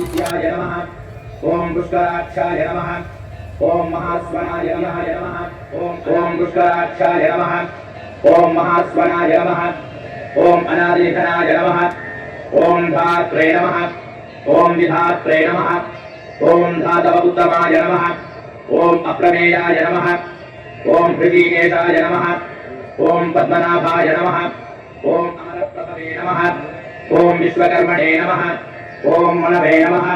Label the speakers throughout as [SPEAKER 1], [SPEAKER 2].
[SPEAKER 1] महाविद्याय नमः। ओम पुष्कराक्षाय नमः। ओम महास्वनाय नमः। ओम पुष्कराक्षाय नमः। ओम महास्वनाय नमः। ओम अनादिनिधनाय नमः। ओम धात्रे नमः। ओम विधात्रे नमः। ओम धातवोत्तमाय नमः। ओम अप्रमेयाय नमः। ओम हृषीकेशाय नमः। ओम पद्मनाभाय नमः। ओम अमरप्रभवे नमः। ओम विश्वकर्मणे नमः। ओम मनवे नमः।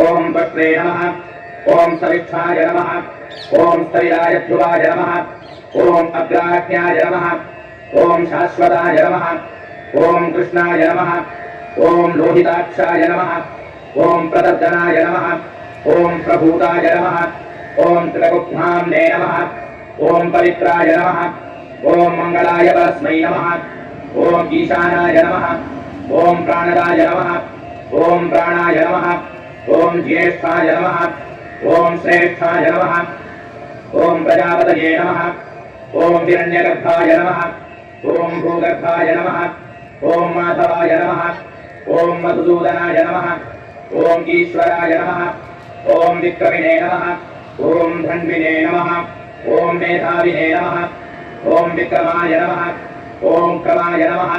[SPEAKER 1] ओम वक्त्रे नमः। ओम सविक्षाय नमः। ओम स्थैराय ध्रुवाय नमः। ओम अग्राह्याय नमः। ओम शाश्वताय नमः। ओम कृष्णाय नमः। ओम लोहिताक्षाय नमः। ओम प्रदर्शनाय नमः। ओम प्रभूताय नमः। ओम त्रिगुप्ताम्ने नमः। ओम पवित्राय नमः। ओम मंगलाय परस्मै नमः। ओम ईशानाय नमः। ओम प्राणदाय नमः। ओम प्राणाय नमः। ओम ज्येष्ठाय नमः। ओम श्रेष्ठाय नमः। ओम प्रजापतये नमः। ओम हिरण्यगर्भाय नमः। ओम भूगर्भाय नमः। ओम माधवाय नमः। ओम मधुसूदनाय नमः। ओम ईश्वराय नमः। ओम विक्रमिणे नमः। ओम धन्विने नमः। ओम मेधाविने नमः। ओम विक्रमाय नमः। ओम क्रमाय नमः।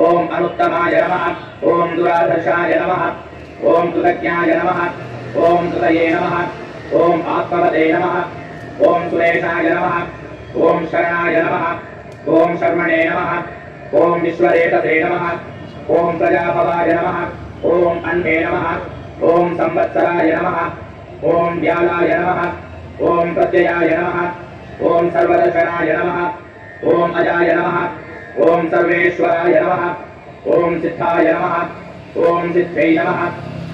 [SPEAKER 1] ओम अनुत्तमाय नमः। ओम दुराधर्षाय नमः। ओम कृतज्ञाय नमः। ओम कृतये नमः। ओम आत्मवते नमः। ओम सुरेशाय नमः। ओम शरणाय नमः। ओम शर्मणे नमः। ओम विश्वरेतसे नमः। ओम प्रजाभवाय नमः। ओम अन्वे नमः। ओम संवत्सराय नमः। ओम व्यालाय नमः। ओम प्रत्ययाय नमः। ओम सर्वदर्शनाय नमः। ओम अजाय नमः। ओम सर्वेश्वराय नमः। ओम सिद्धाय नमः। ओम सिद्धे नमः।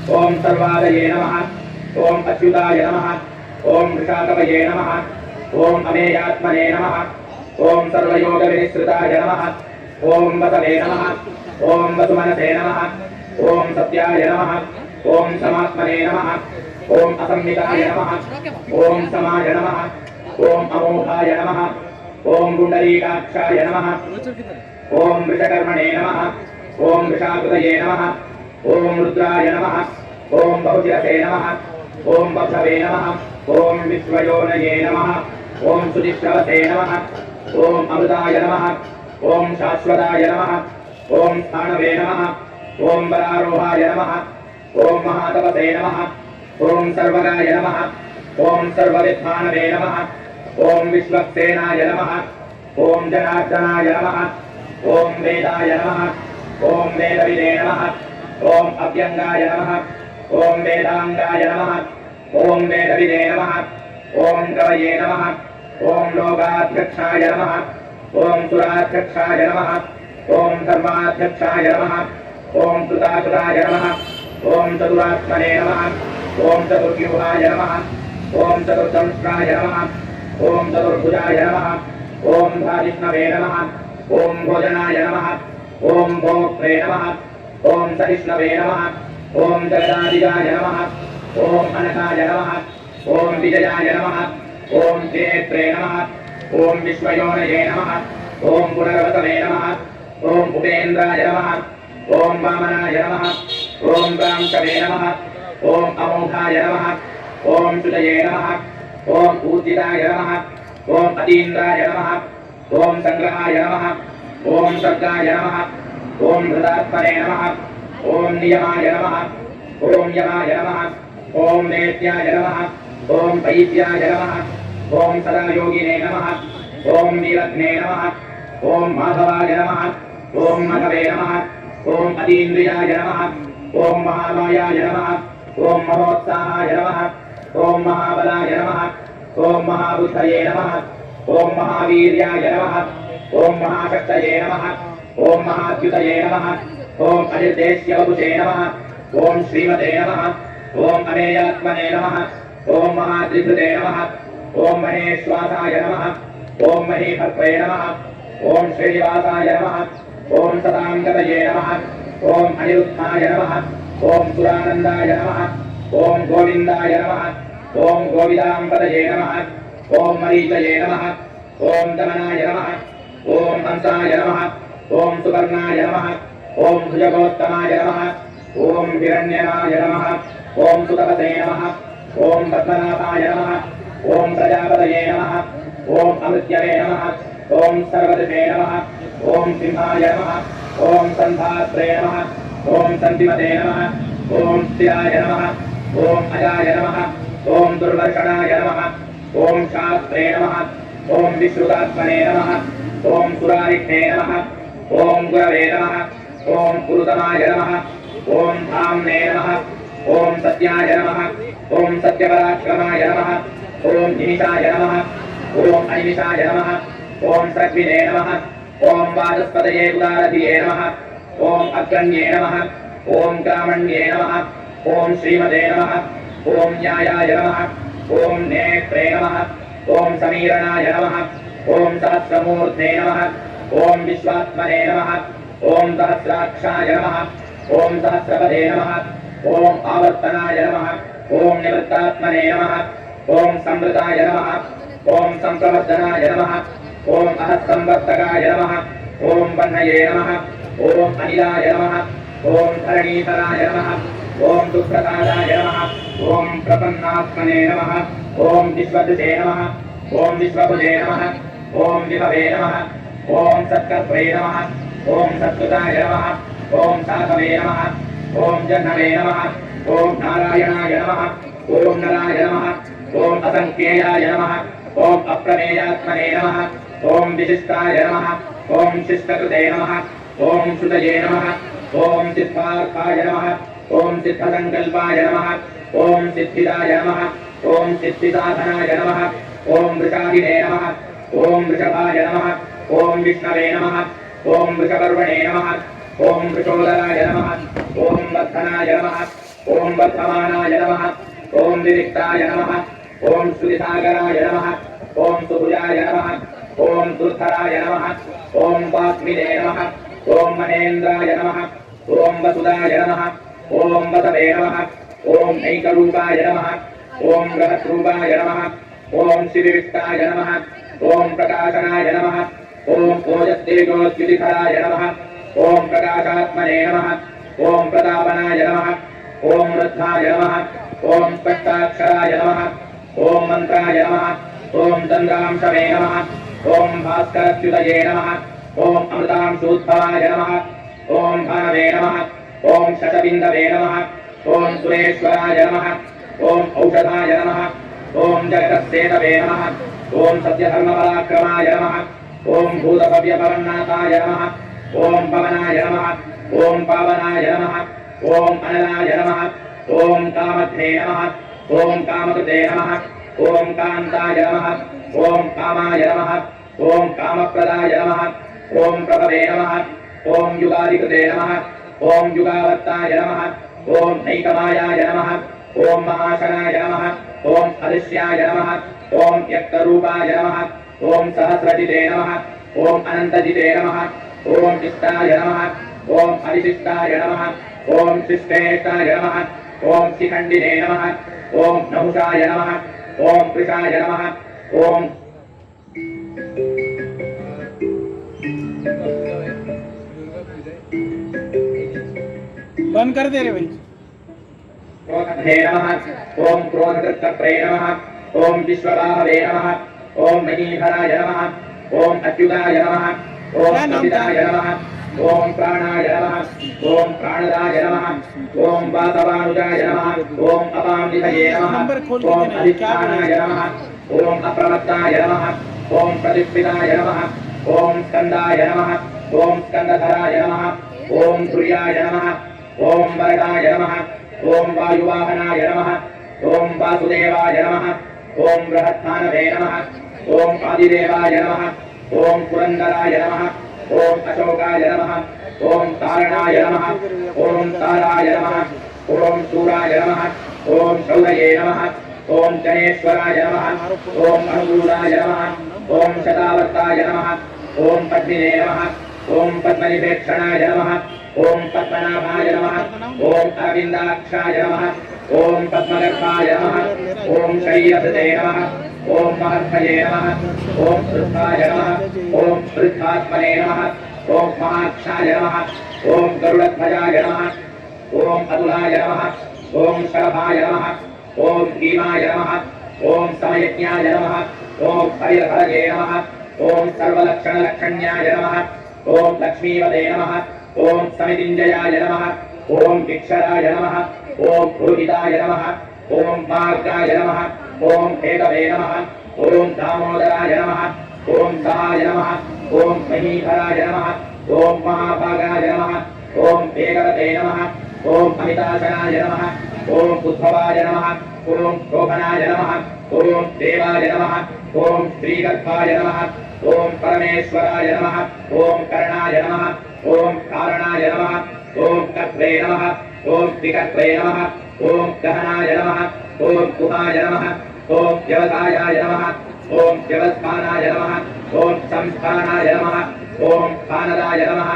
[SPEAKER 1] ओम सर्वादये नमः। ओम अच्युताय नमः। ओम वृषाकवये नमः। ओम अमेयात्मने नमः। ओम सर्वयोगविनिश्रिताय नमः। ओम वसवे नमः। ओम वसुमनसे नमः। ओम सत्याय नमः। ओम समात्मने नमः। ओम असंहिताय नमः। ओम समाय नमः। ओम अमोघाय नमः। ओम पुंडरीकाक्षाय नमः। ओम वृषकर्मणे नमः। ओम वृषाकृतये नमः। ओम रुद्राय नमः। ओम बहुशिरसे नमः। ओम बभवे नमः। ओम विश्वयोनये नमः। ओम सुधिश्रवसे नमः। ओम अमृताय नमः। ओम शाश्वताय नमः। ओम स्थाणवे नमः। ओम बलारोहाय नमः। ओम महातपसे नमः। ओम सर्वगाय नमः। ओम सर्वविद्वानवे नमः। ओम विश्वक्सेनाय नमः। ओम जनार्दनाय नमः। ओम वेदाय नमः। ओम वेदविदे नमः। ओम अभ्यंगाय नमः। ओम वेदांगाय नमः। ओम वेदविदे नमः। ओम कवये नमः। ओम लोकाध्यक्षाय नमः। ओम सुराध्यक्षाय नमः। ओम धर्माध्यक्षाय नमः। ओम कृताकृताय नमः। ओम चतुरात्मने नमः। ओम चतुर्व्यूहाय नमः। ओम चतुर्दंष्ट्राय नमः। ओम चतुर्भुजाय नमः। ओम धारिष्णवे नमः। ओम भोजनाय नमः। ओम भोक्त्रे नमः। ओम सहिष्णवे नमः। ओम जगदादिगाय नमः। ओम अनकाय नमः। ओम विजयाय नमः। ओम जेत्रे नमः। ओम विश्वयोनये नमः। ओम पुनर्वसवे नमः। ओम उपेन्द्राय नमः। ओम वामनाय नमः। ओम ब्राह्मणे नमः। ओम अमोघाय नमः। ओम सुजये नमः। ओम ऊर्जिताय नमः। ओम अतीन्द्राय नमः। ओम संग्रहाय नमः। ओम सर्गाय नमः। ओम हृदात्मने नमः। ओम नियमाय नमः। ओम यमाय नमः। ओम वेद्याय नमः। ओम वैद्याय नमः। ओम सदायोगिने नमः। ओम नीलग्ने नमः। ओम माधवाय नमः। ओम मधवे नमः। ओम अतीन्द्रियाय नमः। ओम महामायाय नमः। ओम महोत्साहाय नमः। ओम महाबलाय नमः। ओम महाबुद्धये नमः। ओम महावीर्याय नमः। ओम महाशक्तये नमः। ओम महाद्युतये नमः। ओम अनिर्देश्यवपुषे नमः। ओम श्रीमते नमः। ओम अमेयात्मने नमः। ओम महात्रिभृते नमः। ओम महेश्वासाय नमः। ओम महीभर्त्रे नमः। ओम श्रीनिवासाय नमः। ओम सदांगतये नमः। ओम अनिरुद्धाय नमः। ओम सुरानंदाय नमः। ओम गोविंदाय नमः। ओम गोविदांपतये नमः। ओम मरीचये नमः। ओम दमनाय नमः। ओम हंसाय नमः। ओम सुवर्णाय नमः। ओम भुजगोत्तमाय नमः। ओम हिरण्यनाय नमः ओम सुतपते नमः ओम पद्मनाभाय नमः ओम प्रजापतये नमः ओम अमृत्यवे नमः ओम सर्वदिवे नमः ओम सिंहाय नमः ओम संधात्रे नमः ओम संतिमते नमः ओम स्थिराय नमः ओम अजाय नमः ओम दुर्वर्षणाय नमः ओम शास्त्रे नमः ओम विश्रुतात्मने नमः ओम सुरारिष्ठे नमः ओम गुरवे नमः ओम पुरुतमाय नमः ओम धाम्ने नमः ओम सत्याय नमः ओम सत्यपराक्रमाय नमः ओम निमिषाय नमः ओम अनिमिषाय नमः ओम सर्विणे नमः ओम वाचस्पतये उदारधिये नमः ओम अग्रण्ये नमः ओम कामण्ये नमः ओम श्रीमते नमः ओम न्यायाय नमः ओम नेत्रे नमः ओम समीरणाय नमः ओम सहस्रमूर्ते नमः ओम विश्वात्मने नमः ओम सहस्राक्षाय नमः ओम सहस्रपदे नमः ओम आवर्तनाय नमः ओम निवृत्तात्मने नमः ओम संवृताय नमः ओम संप्रवर्धनाय नमः ओम अहस्संवर्तकाय नमः ओम वह्नये नमः ओम अनिलाय नमः ओम धरणीधराय नमः ओम दुःप्रसादाय नमः ओम प्रपन्नात्मने नमः ओम विश्वदुषे नमः ओम विश्वभुजे नमः ओम विभवे नमः ओम सत्कर्त्रे नमः ओम सत्कृताय नमः ओम साधवे नमः ओम जह्नवे नमः ओम नारायणाय नमः ओम नराय नमः ओम असंख्येयाय नमः ओम अप्रमेयात्मने नमः ओम विशिष्टाय नमः ओम शिष्टकृते नमः ओम श्रुतये नमः ओम सिद्धार्थाय नमः ओम सिद्धसंकल्पाय नमः ओम सिद्धिदाय नमः ओम सिद्धिसाधनाय नमः ओम वृषादिने नमः ओम वृषभाय नमः ओम विष्णवे नमः ओम वृषपर्वणे नमः ओम वृषोदराय नमः ओम वर्धनाय नमः ओम वर्धमानाय नमः ओम विरिक्ताय नमः ओम श्रुतिसागराय नमः ओम सुभुजाय नमः ओम दुर्धराय नमः ओम वाग्मिने नमः ओम महेन्द्राय नमः ओम वसुदाय नमः ओम वसवे नमः ओम ऐकरूपाय नमः ओम बृहद्रूपाय नमः ओम शिविविष्टाय नमः ओम प्रकाशनाय नमः ओम ओजस्तेजोद्युतिधराय नमः ओम प्रकाशात्मने नमः ओम प्रतापनाय नमः ओम वृद्धाय नमः ओम स्पष्टाक्षराय नमः ओम मंत्राय नमः ओम चंद्रांशवे नमः ओम भास्करच्युतये नमः ओम अमृतांशोद्भवाय नमः ओम भानवे नमः ओम शतबिन्दवे नमः ओम सुरेश्वराय नमः ओम औषधाय नमः ओम जगतस्सेतवे नमः ओम सत्यधर्मपराक्रमाय नमः ओम भूतभव्यपवन्नाथाय नमः ओम पवनाय नमः ओम पावनाय नमः ओम अनलाय नमः ओम कामध्ने नमः ओम कामकृते नमः ओम कान्ताय नमः ओम कामाय नमः ओम कामप्रदाय नमः ओम प्रभवे नमः ओम युगादिकृते नमः ओम युगावर्ताय नमः ओम नैकमायाय नमः ओम महाशनाय नमः ओम अदृश्याय नमः ओम व्यक्तरूपाय नमः ओम सहस्रजिते नमः ओम अनन्तजिते नमः ओम इष्टाय नमः ओम अरिशिष्टाय नमः ओम शिष्टेष्टाय नमः ओम शिखण्डिने नमः ओम नहुषाय नमः ओम कृशाय नमः ओम
[SPEAKER 2] बंद कर दे रे भाई।
[SPEAKER 1] क्रोधे नमः ओम क्रोधकृत्कर्त्रे नमः ओम विश्वबाहवे नमः ओम महीधराय नमः ओम अच्युताय नमः ओम अमिताय नमः ओम प्राणाय नमः ओम प्राणदाय नमः ओम वासवानुजाय नमः ओम अपामनिधये नमः ओम अधिष्ठानाय नमः ओम अप्रमत्ताय नमः ओम प्रतिष्ठिताय नमः ओम स्कन्दाय नमः ओम स्कन्दधराय नमः ओम सूर्याय नमः ओम वरदाय नमः ओम वायुवाहनाय नमः ओम वासुदेवाय नमः ओम बृहत्तानवे नमः ओम आदिदेवाय नमः ओम पुरन्दराय नमः ओम अशोकाय नमः ओम तारणाय नमः ओम ताराय नमः ओम सूराय नमः ओम शौरये नमः ओम जनेश्वराय नमः ओम अनुकूलाय नमः ओम शतावर्ताय नमः ओम पद्मिने नमः ओम पद्मनिपेक्षणाय नमः ओम पद्मनाभाय नमः ओम अरविन्दाक्षाय नमः ओम पद्मगर्भाय नमः ओम शय्यसते नमः ओम महर्षये नमः ओम वृद्धाय नमः ओम वृद्धात्मने नमः ओम महाक्षाय नमः ओम गरुडध्वजाय नमः ओम अतुलाय नमः ओम शरभाय नमः ओम भीमाय नमः ओम समयज्ञाय नमः ओम हरिहरये नमः ओम सर्वलक्षणलक्षण्याय नमः ओम लक्ष्मीवदे नमः ओम समितिञ्जयाय नमः ओम भिक्षराय नमः ओम पुरोहिताय नमः ओम मार्गाय नमः ओम हेतवे नमः ओम दामोदराय नमः ओम सहाय नमः ओम महीधराय नमः ओम महाभागाय नमः ओम वेगवते नमः ओम अमिताशनाय नमः ओम उद्भवाय नमः ओम शोभनाय नमः ओम देवाय नमः ओम श्रीगर्भाय नमः ओम परमेश्वराय नमः ओम कर्णाय नमः ओम कारणाय नमः ओम कर्त्रे नमः ओम विकर्त्रे नमः ओम गहनाय नमः ओम गुहाय नमः ओम व्यवसायाय नमः ओम व्यवस्थानाय नमः ओम संस्थानाय नमः ओम पानदाय नमः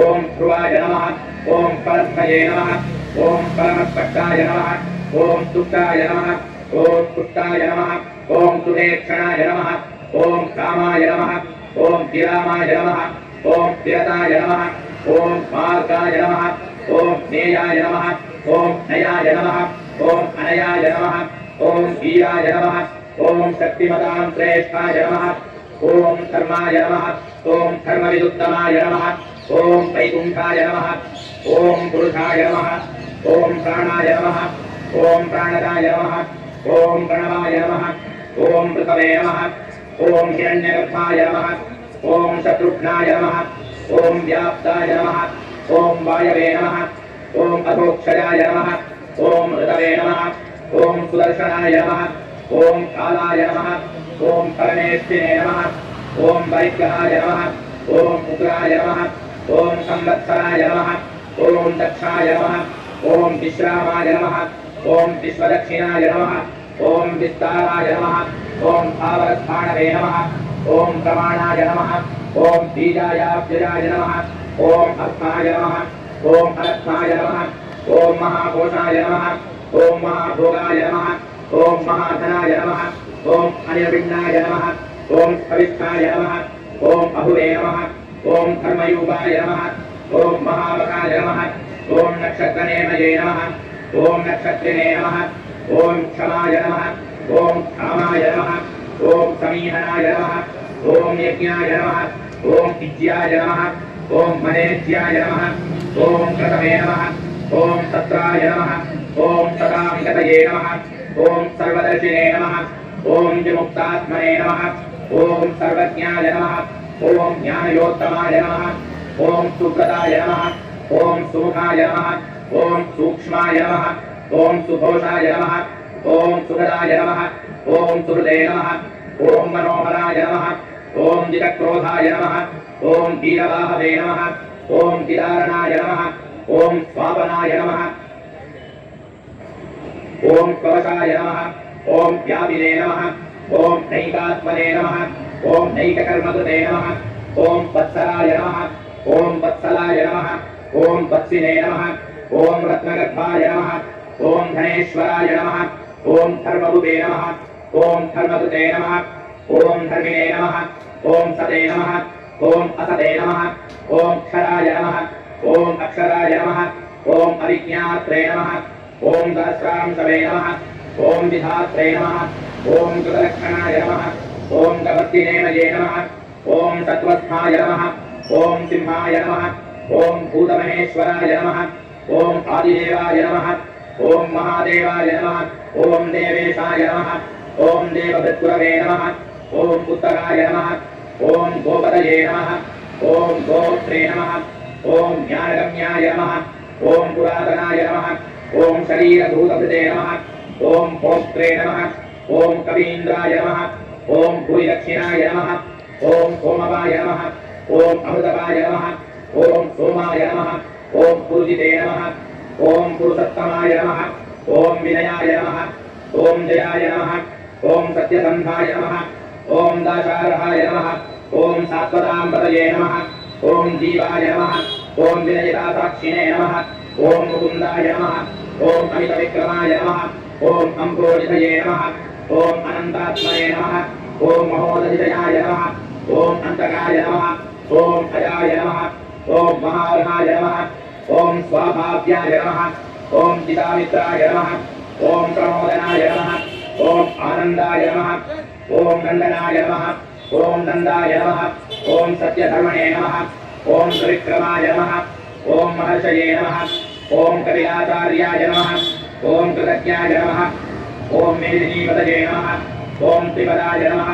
[SPEAKER 1] ओम ध्रुवाय नमः ओम परस्मये नमः ओम परमस्पष्टाय नमः ओम तुष्टाय नमः ओम पुष्टाय नमः ओम सुदेक्षणाय नमः ओम कामाय नमः ओम विरामाय नमः ओम विरताय नमः ओम मार्गाय नमः ओम नेयाय नमः ओम नयाय नमः ओम अनयाय नमः ओम वीराय नमः ओम शक्तिमतां श्रेष्ठाय नमः ओम धर्माय नमः ओम धर्मविदुत्तमाय नमः ओम वैकुंठाय नमः ओम पुरुषाय नमः ओम प्राणाय नमः ओम प्राणदाय नमः ओम प्रणवाय नमः ओम मृतवे नमः ओम हिरण्यगर्भाय नमः ओम शत्रुघ्नाय नमः ओम व्याप्ताय नमः ओम वायवे नमः ओम अधोक्षजाय नमः ओम ऋतवे नमः ओम सुदर्शनाय नमः ओम कालाय नमः ओम परमेष्ठिने नमः ओम वैद्यहाय नमः ओम उग्राय नमः ओम संवत्सराय नमः ओम दक्षाय नमः ओम विश्रामाय नमः ओम विश्वदक्षिणाय नमः ओम विस्ताराय नमः ओम भावरस्थाणवे नमः ओम प्रमाणाय नमः ओम बीजायाब्जयाय नमः ओम अर्थाय नमः ओम अरत्नाय नमः ओम महाकोशाय नमः ओम महाभोगाय नमः ओम महाधनाय नमः ओम अनिर्विण्णाय नमः ओम भविष्ठाय नमः ओम अहुवे नमः ओम धर्मयूपाय नमः ओम महावकाय नमः ओम नक्षत्रनेमये नमः ओम नक्षत्रिणे नमः ओम क्षमाय नमः ओम क्षामाय नमः ओम समीहनाय नमः ओम यज्ञाय नमः ओम इज्याय नमः ओम मनेज्याय नमः ओम क्रतवे नमः ओम सत्राय नमः ओम सदामिकतये नमः ओम सर्वदर्शिने नमः ओम विमुक्तात्मने नमः ओम सर्वज्ञाय नमः ओम ज्ञानयोत्तमाय नमः ओम सुव्रताय नमः ओम सुमुखाय नमः ओम सूक्ष्माय नमः ओम सुघोषाय नमः ओम सुगदाय नमः ओम सुहृदे नमः ओम मनोहराय नमः ओम जितक्रोधाय नमः ओम वीरवाहवे नमः ओम किदारणाय नमः ओम स्वापनाय नमः ओम कवचाय नमः ओम व्यापिने नमः ओम नैकात्मने नमः ओम नैककर्मकृते नमः ओम वत्सराय नमः ओम वत्सलाय नमः ओम वत्सिने नमः ओम रत्नगर्भाय नमः ओम धनेश्वराय नमः ओम धर्मभुवे नमः ओम धर्मकृते नमः ओम धर्मिणे नमः ओम सते नमः ओम असते नमः ओम क्षराय नमः ओम अक्षराय नमः ओम अविज्ञात्रे नमः ओम सहस्रांशवे नमः ओम विधात्रे नमः ओम कृतलक्षणाय नमः ओम गवर्तिनेमये नमः ओम सत्वस्थाय नमः ओम सिंहाय नमः ओम भूतमहेश्वराय नमः ओम आदिदेवाय नमः ओम महादेवाय नमः ओम देवेशाय नमः ओम देवभृत्कुरवे नमः ओम उत्तराय नमः ओम गोपतये नमः ओम गोत्रे नमः ओम ज्ञानगम्याय नमः ओम पुरातनाय नमः ओम शरीरभूतभृते नमः ओम भोक्त्रे नमः ओम कवीन्द्राय नमः ओम भूरिदक्षिणाय नमः ओम सोमवाय नमः ओम अमृतवाय नमः ओम सोमाय नमः ओम पुरुजिते नमः ओम पुरुषोत्तमाय नमः ओम विनयाय नमः ओम जयाय नमः ओम सत्यसन्धाय नमः ओम दाशार्हाय नमः ओम सात्वताम्बतये नमः ओम जीवाय नमः ओम विनयितासाक्षिणे नमः ओम मुकुन्दाय नमः ओम अमितविक्रमाय नमः ओम अम्भोजितये नमः ओम अनन्तात्मने नमः ओम महोदधितयाय नमः ओम अन्तकाय नमः ओम अजाय नमः ओम महार्हाय नमः ओम स्वाभाव्याय नमः ओम चितामित्राय नमः ओम प्रमोदनाय नमः ओम आनंदाय नमः ओम नंदनाय नमः ओम नंदाय नमः ओम सत्यधर्मणे नमः ओम त्रिविक्रमाय नमः ओम महर्षये नमः ओम कपिलाचार्याय नमः ओम कृतज्ञाय नमः ओम मेदिनीपतये नमः ओम त्रिपदाय नमः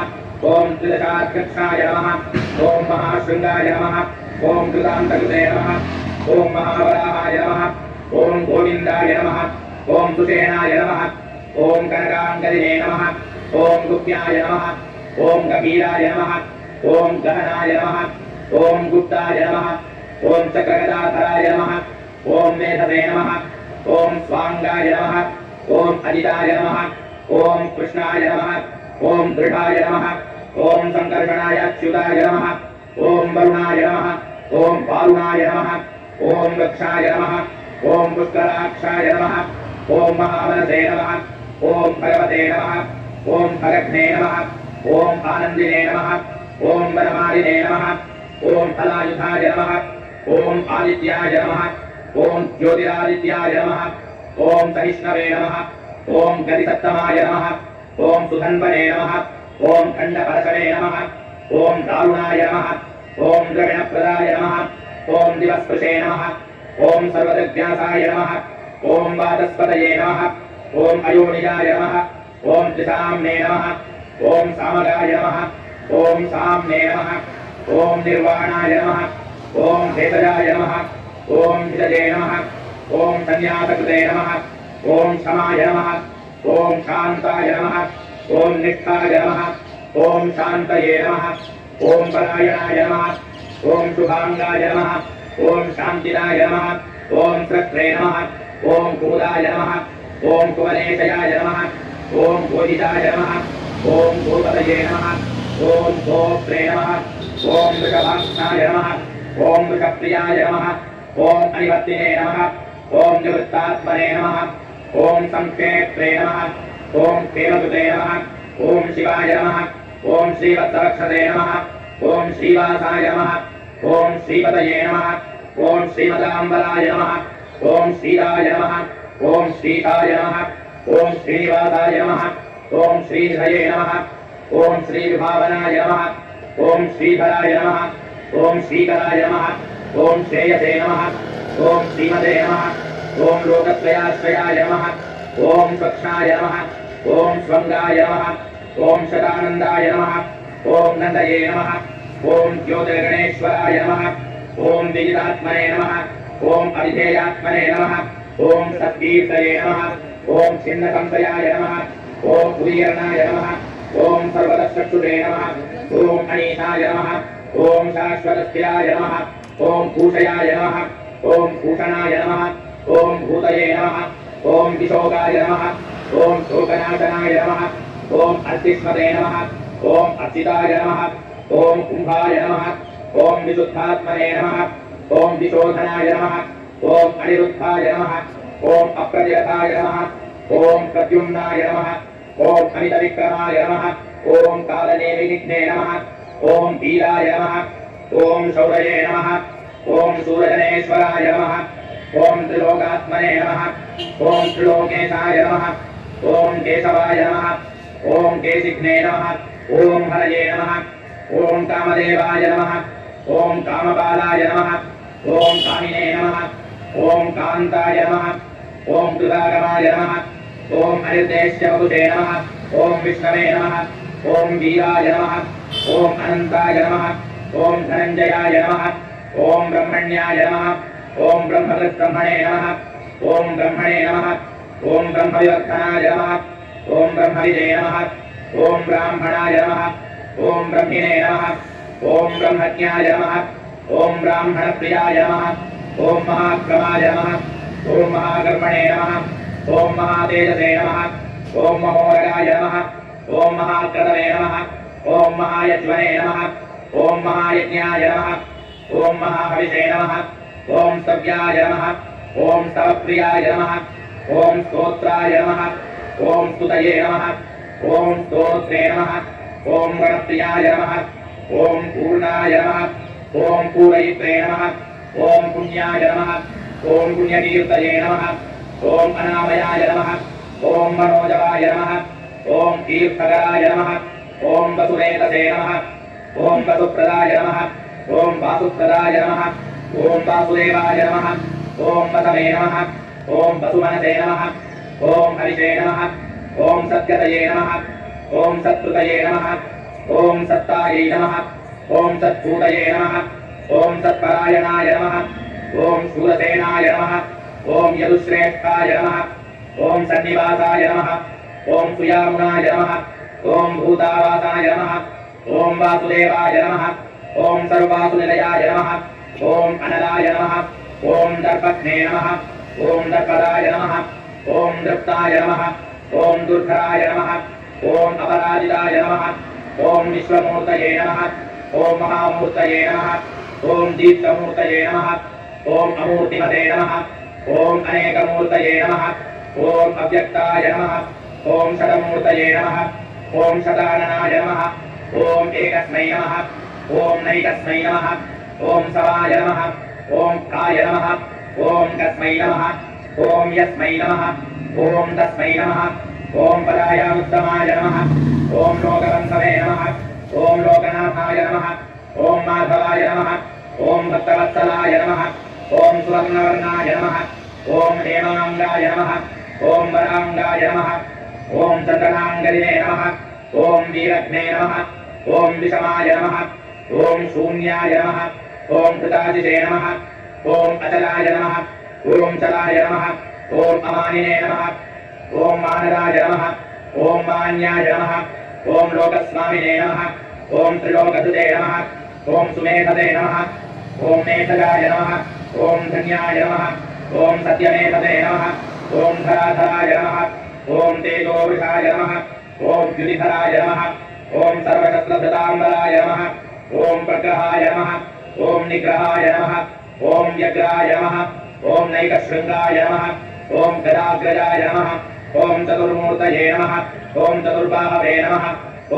[SPEAKER 1] ओम त्रिदशाध्यक्षाय नमः ओम महाशृंगाय नमः ओम कृतान्तकृते नमः ओम महावराहाय नमः ओम गोविंदाय नमः ओम सुषेणाय नमः ओम कनकांगदिने नमः ओम गुप्याय नमः ओम कबीराय नमः ओम गहनाय नमः ओम गुप्ताय नमः ओम चक्रगदाधराय नमः ओम मेधसे नमः ओम स्वांगाय नमः ओम अजिताय नमः ओम कृष्णाय नमः ओम दृढ़ाय नमः ओम संकर्षणाय अच्युताय नमः ओम वरुणाय नमः ओम पारुणाय नमः ओम वक्षाय नमः ओम पुष्कराक्षाय नमः ओम महावनसे नमः ओम भगवते नमः ओम भगघ्ने नमः ओम आनंदिने नमः ओम वनमालिने नमः ओम फलायुधाय नमः ओम आदित्याय नमः ओम ज्योतिरादित्याय नमः ओम सहिष्णवे नमः ओम गतिसत्तमाय नमः ओम सुधन्वने नमः ओम खंडपरशवे नमः ओम दारुणाय नमः ओम द्रविणप्रदाय नमः ओम दिवस्पृशे नमः ओम सर्वदज्ञासाय नमः ओम वाचस्पतये नमः ओम अयोनिजाय नमः ओम त्रिसाम्ने नमः ओम सामगाय नमः ओम साम्ने नमः ओम निर्वाणाय नमः ओम भेषजाय नमः ओम भिषजे नमः ओम संन्यासकृते नमः ओम क्षमाय नमः ओम शांताय नमः ओम निष्ठाय नमः ओम शांतये नमः ओम परायणाय नमः ओम शुभांगाय नमः ओम शांतिदाय नमः ओम सत्रे नमः ओम कूलाय नमः ओम कुवलेशयाय नमः ओम भोजिताय नमः ओम भूपतये नमः ओम गोप्त्रे नमः ओम वृषभाक्षाय नमः ओम वृषप्रियाय नमः ओम अनिवर्तिने नमः ओम निवृत्तात्मने नमः ओम संक्षेत्रे नमः ओम क्षेमकृते नमः ओम शिवाय नमः ओम श्रीवत्सवक्षसे नमः ओम श्रीवासाय नमः ओम श्रीपतये नमः ओम श्रीमदाम्बराय नमः ओम श्रीराय नमः ओम श्रीकाय नमः ओम श्रीनिवासाय नमः ओम श्रीधये नमः ओम श्रीविभावनाय नमः ओम श्रीधराय नमः ओम श्रीकराय नमः ओम श्रेयसे नमः ओम श्रीमते नमः ओम लोकत्रयाश्रयाय नमः ओम स्वक्षाय नमः ओम स्वंगाय नमः ओम शतानंदाय नमः ओम नंदये नमः ओम ज्योतिर्गणेश्वराय नमः ओम विजितात्मने नमः ओम अविधेयात्मने नमः ओम सत्कीर्तये नमः ओम छिन्नसंशयाय नमः ओम उदीर्णाय नमः ओम सर्वदश्चक्षुषे नमः ओम अनीशाय नमः ओम शाश्वतस्थिराय नमः ओम भूषयाय नमः ओम भूषणाय नमः ओम भूतये नमः ओम विशोकाय नमः ओम शोकनाशनाय नमः ओम अर्तिस्मते नमः ओम अर्चिताय नमः ओम कुंभाय नमः ओम विशुद्धात्मने नमः ओम विशोधनाय नमः ओम अनिरुद्धाय नमः ओम अप्रतिरताय नमः ओम प्रद्युम्नाय नमः ओम अमितविक्रमाय नमः ओम कालनेमिनिघ्ने नमः ओम वीराय नमः ओम शौरये नमः ओम सूरजनेश्वराय नमः ओम त्रिलोकात्मने नमः ओम त्रिलोकेशाय नमः ओम केशवाय नमः ओम केशिघ्ने नमः ओम हरये नमः ओम कामदेवाय नमः ओम कामपालाय नमः ओम कामिने नमः ओम कांताय नमः ओम कृतागमाय नमः ओम अनिर्देश्यवपुषे नमः ओम विष्णवे नमः ओम वीराय नमः ओम अनंताय नमः ओम धनंजयाय नमः ओम ब्रह्मण्याय नमः ओम ब्रह्मकृतब्रह्मणे नमः ओम ब्रह्मणे नमः ओम ब्रह्मविवर्धनाय नमः ओम ब्रह्मविदे नमः ओम ब्राह्मणाय नमः ओम ब्रह्मिणे नमः ओम ब्रह्मज्ञाय नमः ओम ब्राह्मणप्रियाय नमः ओम महाक्रमाय नमः ओम महाकर्मणे नमः ओम महातेजसे नमः ओम महोरगाय नमः ओम महाक्रतवे नमः ओम महायज्वने नमः ओम महायज्ञाय नमः ओम महाहविषे नमः ओम स्तव्याय नमः ओम स्तवप्रियाय नमः ओम स्तोत्राय नमः ओम स्तुतये नमः ओम स्तोत्रे नमः ओम गणप्रियाय नमः ओम पूर्णाय नमः ओम पूरयित्रे नमः ओम पुण्याय नमः ओम पुण्यकीर्तये नमः ओम अनामयाय नमः ओम मनोजवाय नमः ओम तीर्थकराय नमः ओम वसुवेतसे नमः ओम वसुप्रदाय नमः ओम वासुप्रदाय नमः ओम वासुदेवाय नमः ओम वसवे नमः ओम वसुमनसे नमः ओम हरिषे नमः ओम सत्यतये नमः ओम सत्कृतये नमः ओम सत्तायै नमः ओम सत्भूतये नमः ओम सत्परायणाय नमः ओम शूरसेनाय नमः ओम यदुश्रेष्ठाय नमः ओम सन्निवासाय नमः ओम सुयामुनाय नमः ओम भूतावासाय नमः ओम वासुदेवाय नमः ओम सर्वासुनिलयाय नमः ओम अनलाय नमः ओम दर्पघ्ने नमः ओम दर्पदाय नमः ओम दृप्ताय नमः ओम दुर्धराय नमः ओम अपराजिताय नमः ओम विश्वमूर्तये नमः ओम महामूर्तये नमः ओम दीप्तमूर्तये नमः ओम अमूर्तिमते नमः ओम अनेकमूर्तये नमः ओम अव्यक्ताय नमः ओम शतमूर्तये नमः ओम शताननाय नमः ओम एकस्मै नमः ओम नैकस्मै नमः ओम सवाय नमः ओम काय नमः ओम कस्मै नमः ओम यस्मै नमः ओम तस्मै नमः ओम पदायामुत्तमाय नमः ओम लोकबन्धवे नमः ओम लोकनाथाय नमः ओम माधवाय नमः ओम भक्तवत्सलाय नमः ओम सुवर्णवर्णाय नमः ओम हेमांगाय नमः ओम वरांगाय नमः ओम चन्द्रनांगलिने नमः ओम वीरघ्ने नमः ओम विषमाय नमः ओम शून्याय नमः ओम कृताजिषे नमः ओम अचलाय नमः ओम चलाय नमः ओम अमानिने नमः ओम मानराय नमः ओम मान्याय नमः ओम लोकस्वामिने नमः ओम त्रिलोकधुते नमः ओम सुमेधते नमः ओम मेधगाय नमः ओम धन्याय नमः ओम सत्यमेधते नमः ओम धराधराय नमः ओम तेजोवृषाय नमः ओम द्युतिधराय नमः ओम सर्वशस्त्रधृताम्बराय नमः ओम प्रग्रहाय नमः ओम निग्रहाय नमः ओम व्यग्राय नमः ओम नैकशृंगाय नमः ओम गदाग्रजाय नमः ओम चतुर्मूर्तये नमः ओम चतुर्बाहवे नमः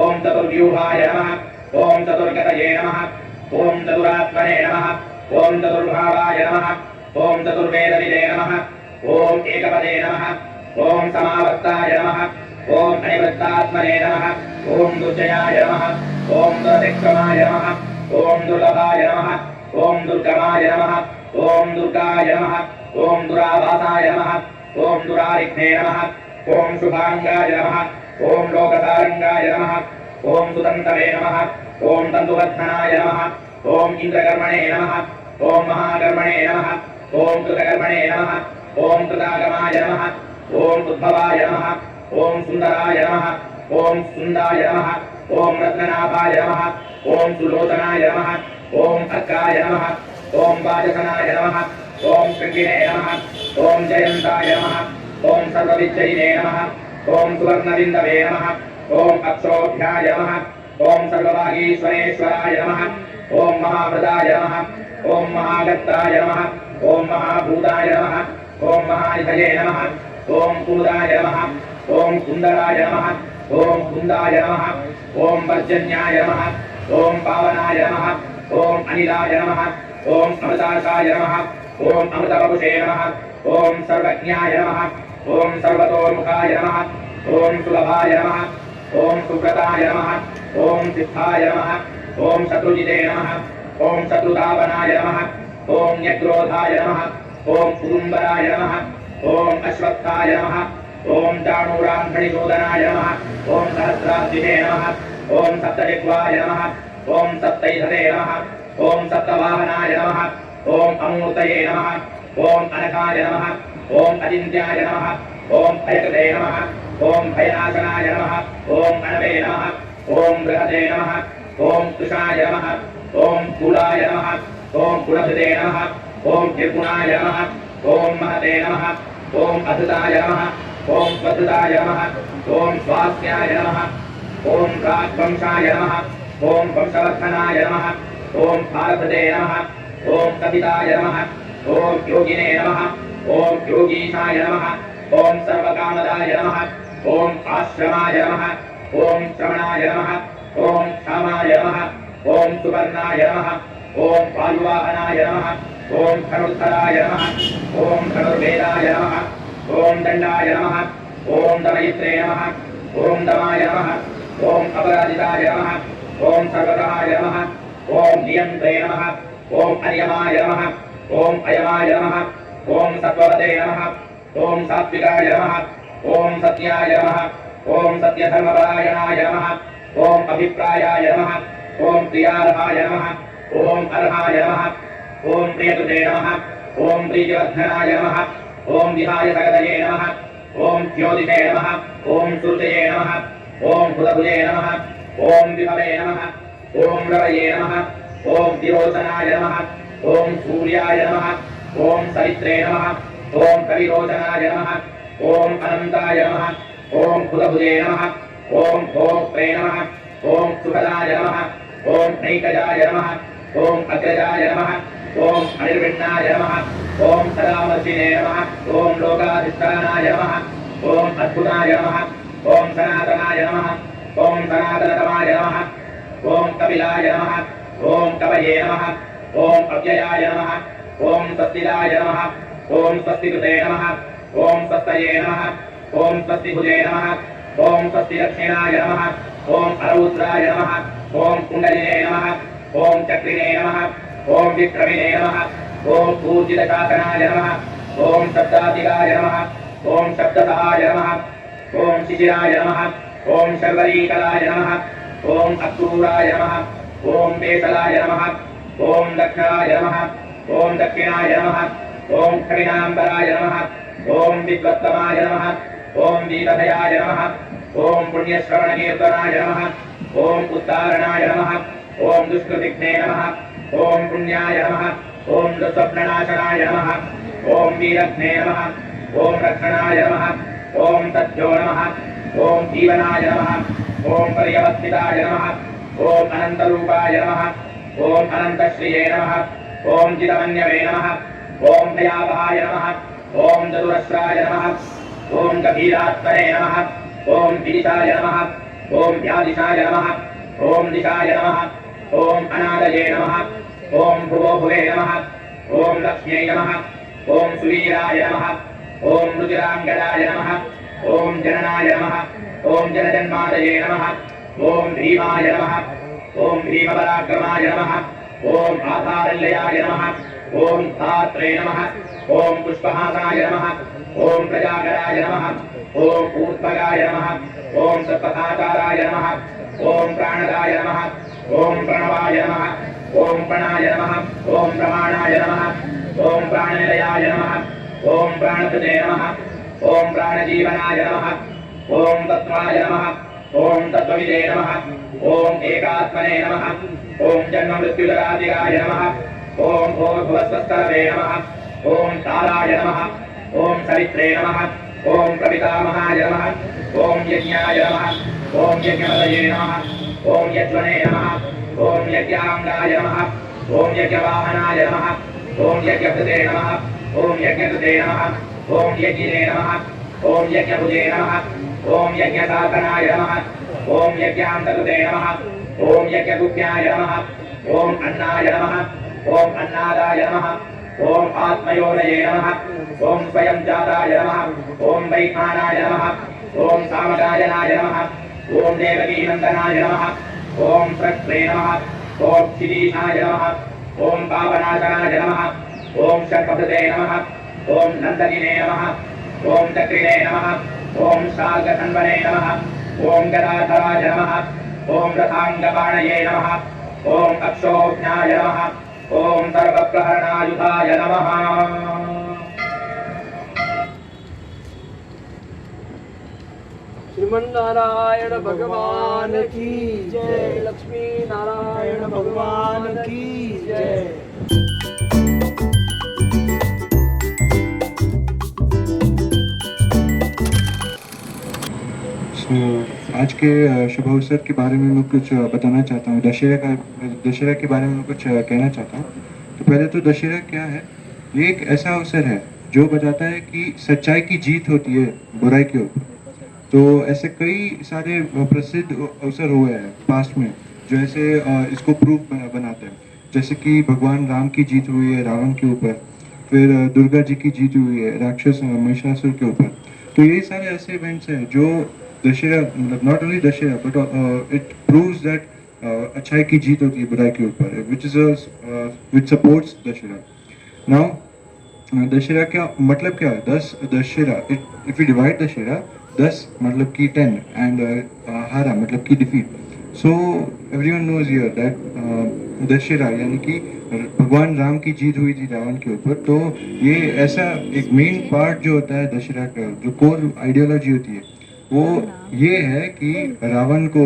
[SPEAKER 1] ओम चतुर्व्यूहाय नमः ओम चतुर्गतये नमः ओम चतुरात्मने नमः ओम चतुर्भावाय नमः ओम चतुर्वेदविदे नमः ओम एकपदे नमः ओम समावर्ताय नमः ओम अनिवृत्तात्मने नमः ओम दुर्जयाय नमः ओम दुर्दिक्षमाय नमः ओम दुर्लभाय नमः ओम दुर्गमाय नमः ओम दुर्गाय नमः ओम दुराभासाय नमः ओम दुरारिघ्ने नमः ओम शुभांगाय नमः ओम लोकसारंगाय नमः ओम सुतंतवे नमः ओम तंतुवर्धनाय नमः ओम इंद्रकर्मणे नमः ओम महाकर्मणे नमः ओम कृतकर्मणे नमः ओम कृतागमाय नमः ओम उद्भवाय नमः ओम सुंदराय नमः ओम सुंदाय नमः ओम रत्ननाभाय नमः ओम सुलोचनाय नमः ओम अर्काय नमः ओम वाजसनाय नमः ओम शृंगिने नमः ओम जयंताय नमः ओम सर्वविजयिने नमः ओम सुवर्णबिंदवे नमः ओम अक्षोभ्याय नमः ओम सर्वभागीश्वरेश्वराय नमः ओम महावृदाय नमः ओम महागत्ताय नमः ओम महाभूताय नमः ओम महानिधये नमः ओम कुमुदाय नमः ओम कुंदराय नमः ओम कुंदाय नमः ओम पर्जन्याय नमः ओम पावनाय नमः ओम अनिलाय नमः ओम अमृताशाय नमः ओम अमृतवपुषे नमः ओम सर्वज्ञाय नमः ओम सर्वतोमुखाय नमः ओम सुलभाय नमः ओम सुव्रताय नमः ओम सिद्धाय नमः ओम शत्रुजिते नमः ओम शत्रुतापनाय नमः ओम न्यग्रोधाय नमः ओम उदुम्बराय नमः ओम अश्वत्थाय नमः ओम चाणूरान्धनिशोधनाय नमः ओम सहस्राब्दिने नमः ओम सप्तजिह्वाय नमः ओम सप्तैधते नमः ओम सप्तवाहनाय नमः ओम अमूर्तये नमः ओम अनघाय नमः ओम अचिन्त्याय नमः ओम भयकृते नमः ओम भयनाशनाय नमः ओम अनवे नमः ओम बृहते नमः ओम कृशाय नमः ओम कुलाय नमः ओम गुणभृते नमः ओम निर्गुणाय नमः ओम महते नमः ओम अधृताय नमः ओम स्वधृताय नमः ओम स्वास्याय नमः ओम राजवंशाय नमः ओम वंशवर्धनाय नमः ओम भारभृते नमः ओम कपिताय नमः ओम योगिने नमः ओम योगीशाय नमः ओम सर्वकामदाय नमः ओम आश्रमाय नमः ओम श्रवणाय नमः ओम क्षमाय नमः ओम सुवर्णाय नमः ओम वायुवाहनाय नमः ओम धनुर्धराय नमः ओम धनुर्वेदाय नमः ओम दंडाय नमः ओम दमयित्रे नमः ओम दमाय नमः ओम अपराजिताय नमः ओम सर्वतहाय नमः ओम नियंत्रे नमः ओम अयमाय नमः ओम अयमाय नमः ओम सत्ववते नमः ओम सात्विकाय नमः ओम सत्याय नमः ओम सत्यधर्मपरायणाय नमः ओम अभिप्रायाय नमः ओम प्रियार्हाय नमः ओम अर्हाय नमः ओम प्रियकृते नमः ओम प्रीतिवर्धनाय नमः ओम विहाय सगदये नमः ओम ज्योतिषे नमः ओम सुरतये नमः ओम हुतभुजे नमः ओम विभवे नमः ओम रवये नमः ओम विरोचनाय नमः ओम सूर्याय नमः ओम सवित्रे नमः ओम कविरोचनाय नमः ओम अनंताय नमः ओम हुतभुजे नमः ओम भोक्त्रे नमः ओम सुखदाय नमः ओम नैकजाय नमः ओम अग्रजाय नमः ओम अनिर्विण्णाय नमः ओम सदामर्शिने नमः ओम लोकाधिष्ठानाय नमः ओम अद्भुताय नमः ओम सनातनाय नमः ओम सनातनतमाय नमः ओम कपिलाय नमः ओम कवये नमः ओम अव्ययाय नमः ओम स्वस्तिदाय नमः ओम स्वस्तिकृते नमः ओम स्वस्तये नमः ओम स्वस्तिभुजे नमः ओम स्वस्तिदक्षिणाय नमः ओम अरौद्राय नमः ओम कुण्डलिने नमः ओम चक्रिणे नमः ओम विक्रमिणे नमः ओम पूजितशासनाय नमः ओम शब्दातिगाय नमः ओम शब्दसहाय नमः ओम शिशिराय नमः ओम शर्वरीकलाय नमः ओम अक्रूराय नमः ओम वेशलाय नमः ओम दक्षाय नमः ओम दक्षिणाय नमः ओम खडिनाम्बराय नमः ओम विद्वत्तमाय नमः ओम दीपधयाय नमः ओम पुण्यश्रवणकीर्तनाय नमः ओम उत्तारणाय नमः ओम दुष्कृतिघ्ने नमः ओम पुण्याय नमः ओम दुःस्वप्ननाशनाय नमः ओम वीरघ्ने नमः ओम रक्षणाय नमः ओम तज्जो नमः ओम जीवनाय नमः ओम पर्यवस्थिताय नमः ओम अनंतरूपाय नमः ओम अनंतश्रिये नमः ओम जितमन्यवे नमः ओम भयावहाय नमः ओम चतुरस्राय नमः ओम गभीरात्मने नमः ओम विदिशाय नमः ओम व्यादिशाय नमः ओम दिशाय नमः ओम अनादये नमः ओम भुवो भुवे नमः ओम लक्ष्म्यै नमः ओम सुवीराय नमः ओम रुचिरांगदाय नमः ओम जननाय नमः ओम जनजन्मादये नमः ओम भीमाय नमः ओम भीमपराक्रमाय नमः ओम आधारल्लयाय नमः ओम धात्रे नमः ओम पुष्पहासाय नमः ओम प्रजागराय नमः ओम ऊर्ध्वगाय नमः ओम सत्पथाचाराय नमः ओम प्राणदाय नमः ओम प्रणवाय नमः ओम प्रणाय नमः ओम प्रमाणाय नमः ओम प्राणनिलयाय नमः ओम प्राणकृते नमः ओम प्राणजीवनाय नमः ओम तत्त्वाय नमः ओम तत्त्वविदे नमः ओम एकात्मने नमः ओम जन्ममृत्युजरादिगाय नमः ओम भूर्भुवस्वस्थरवे नमः ओम ताराय नमः ओम सवित्रे नमः ओम प्रपितामहाय नमः ओम यज्ञाय नमः ओम यज्ञपतये नमः ओम यज्वने नमः ओम यज्ञांगाय नमः ओम यज्ञवाहनाय नमः ओम यज्ञकृते नमः ओम यज्ञकृते नमः ओम यज्ञिने नमः ओम यज्ञभुजे नमः ओम यज्ञसाधनाय नमः ओम यज्ञान्तकृते नमः ओम यज्ञगुप्याय नमः ओम अन्नाय नमः ओम अन्नादाय नमः ओम आत्मयोनये नमः ओम स्वयं जाताय नमः ओम वैखानाय नमः ओम सामगायनाय नमः ओम देवकीनन्दनाय नमः ओम प्रक्रे नमः ओम क्षितीशाय नमः ओम पावनाशनाय नमः ओम शर्पकृते नमः ओम नन्दगिने नमः ओम चक्रिणे नमः ओम शार्गधन्वने नमः ओम गदाधराय नमः ओम रथांगपाणये नमः ओम अक्षोभ्याय नमः ओम सर्वप्रहरणायुधाय नमः।
[SPEAKER 2] श्रीमन्नारायण भगवान की जय। लक्ष्मी नारायण भगवान की जय।
[SPEAKER 3] आज के शुभ अवसर के बारे में मैं कुछ बताना चाहता हूँ। दशहरा के बारे में कुछ कहना चाहता हूँ। तो पहले तो दशहरा क्या है? ये एक ऐसा अवसर है जो बताता है कि सच्चाई की जीत होती है बुराई के ऊपर। तो ऐसे कई सारे प्रसिद्ध अवसर हुए हैं पास्ट में जो ऐसे इसको प्रूफ बनाते हैं। जैसे कि भगवान राम की जीत हुई है रावण के ऊपर, फिर दुर्गा जी की जीत हुई है राक्षस महिषासुर के ऊपर। तो ये सारे ऐसे इवेंट्स हैं जो दशहरा, मतलब not only Dussehra but it proves that अच्छाई की जीत होती है बुराई के ऊपर, which supports Dussehra. Now Dussehra क्या मतलब, क्या है 10 Dussehra, if you divide Dussehra 10 मतलब कि 10 एंड हारा मतलब कि defeat. So everyone knows here that Dussehra यानी कि भगवान राम की जीत हुई थी रावण के ऊपर। तो ये ऐसा एक मेन पार्ट जो होता है दशहरा का, जो कोर आइडियोलॉजी होती है वो ये है कि रावण को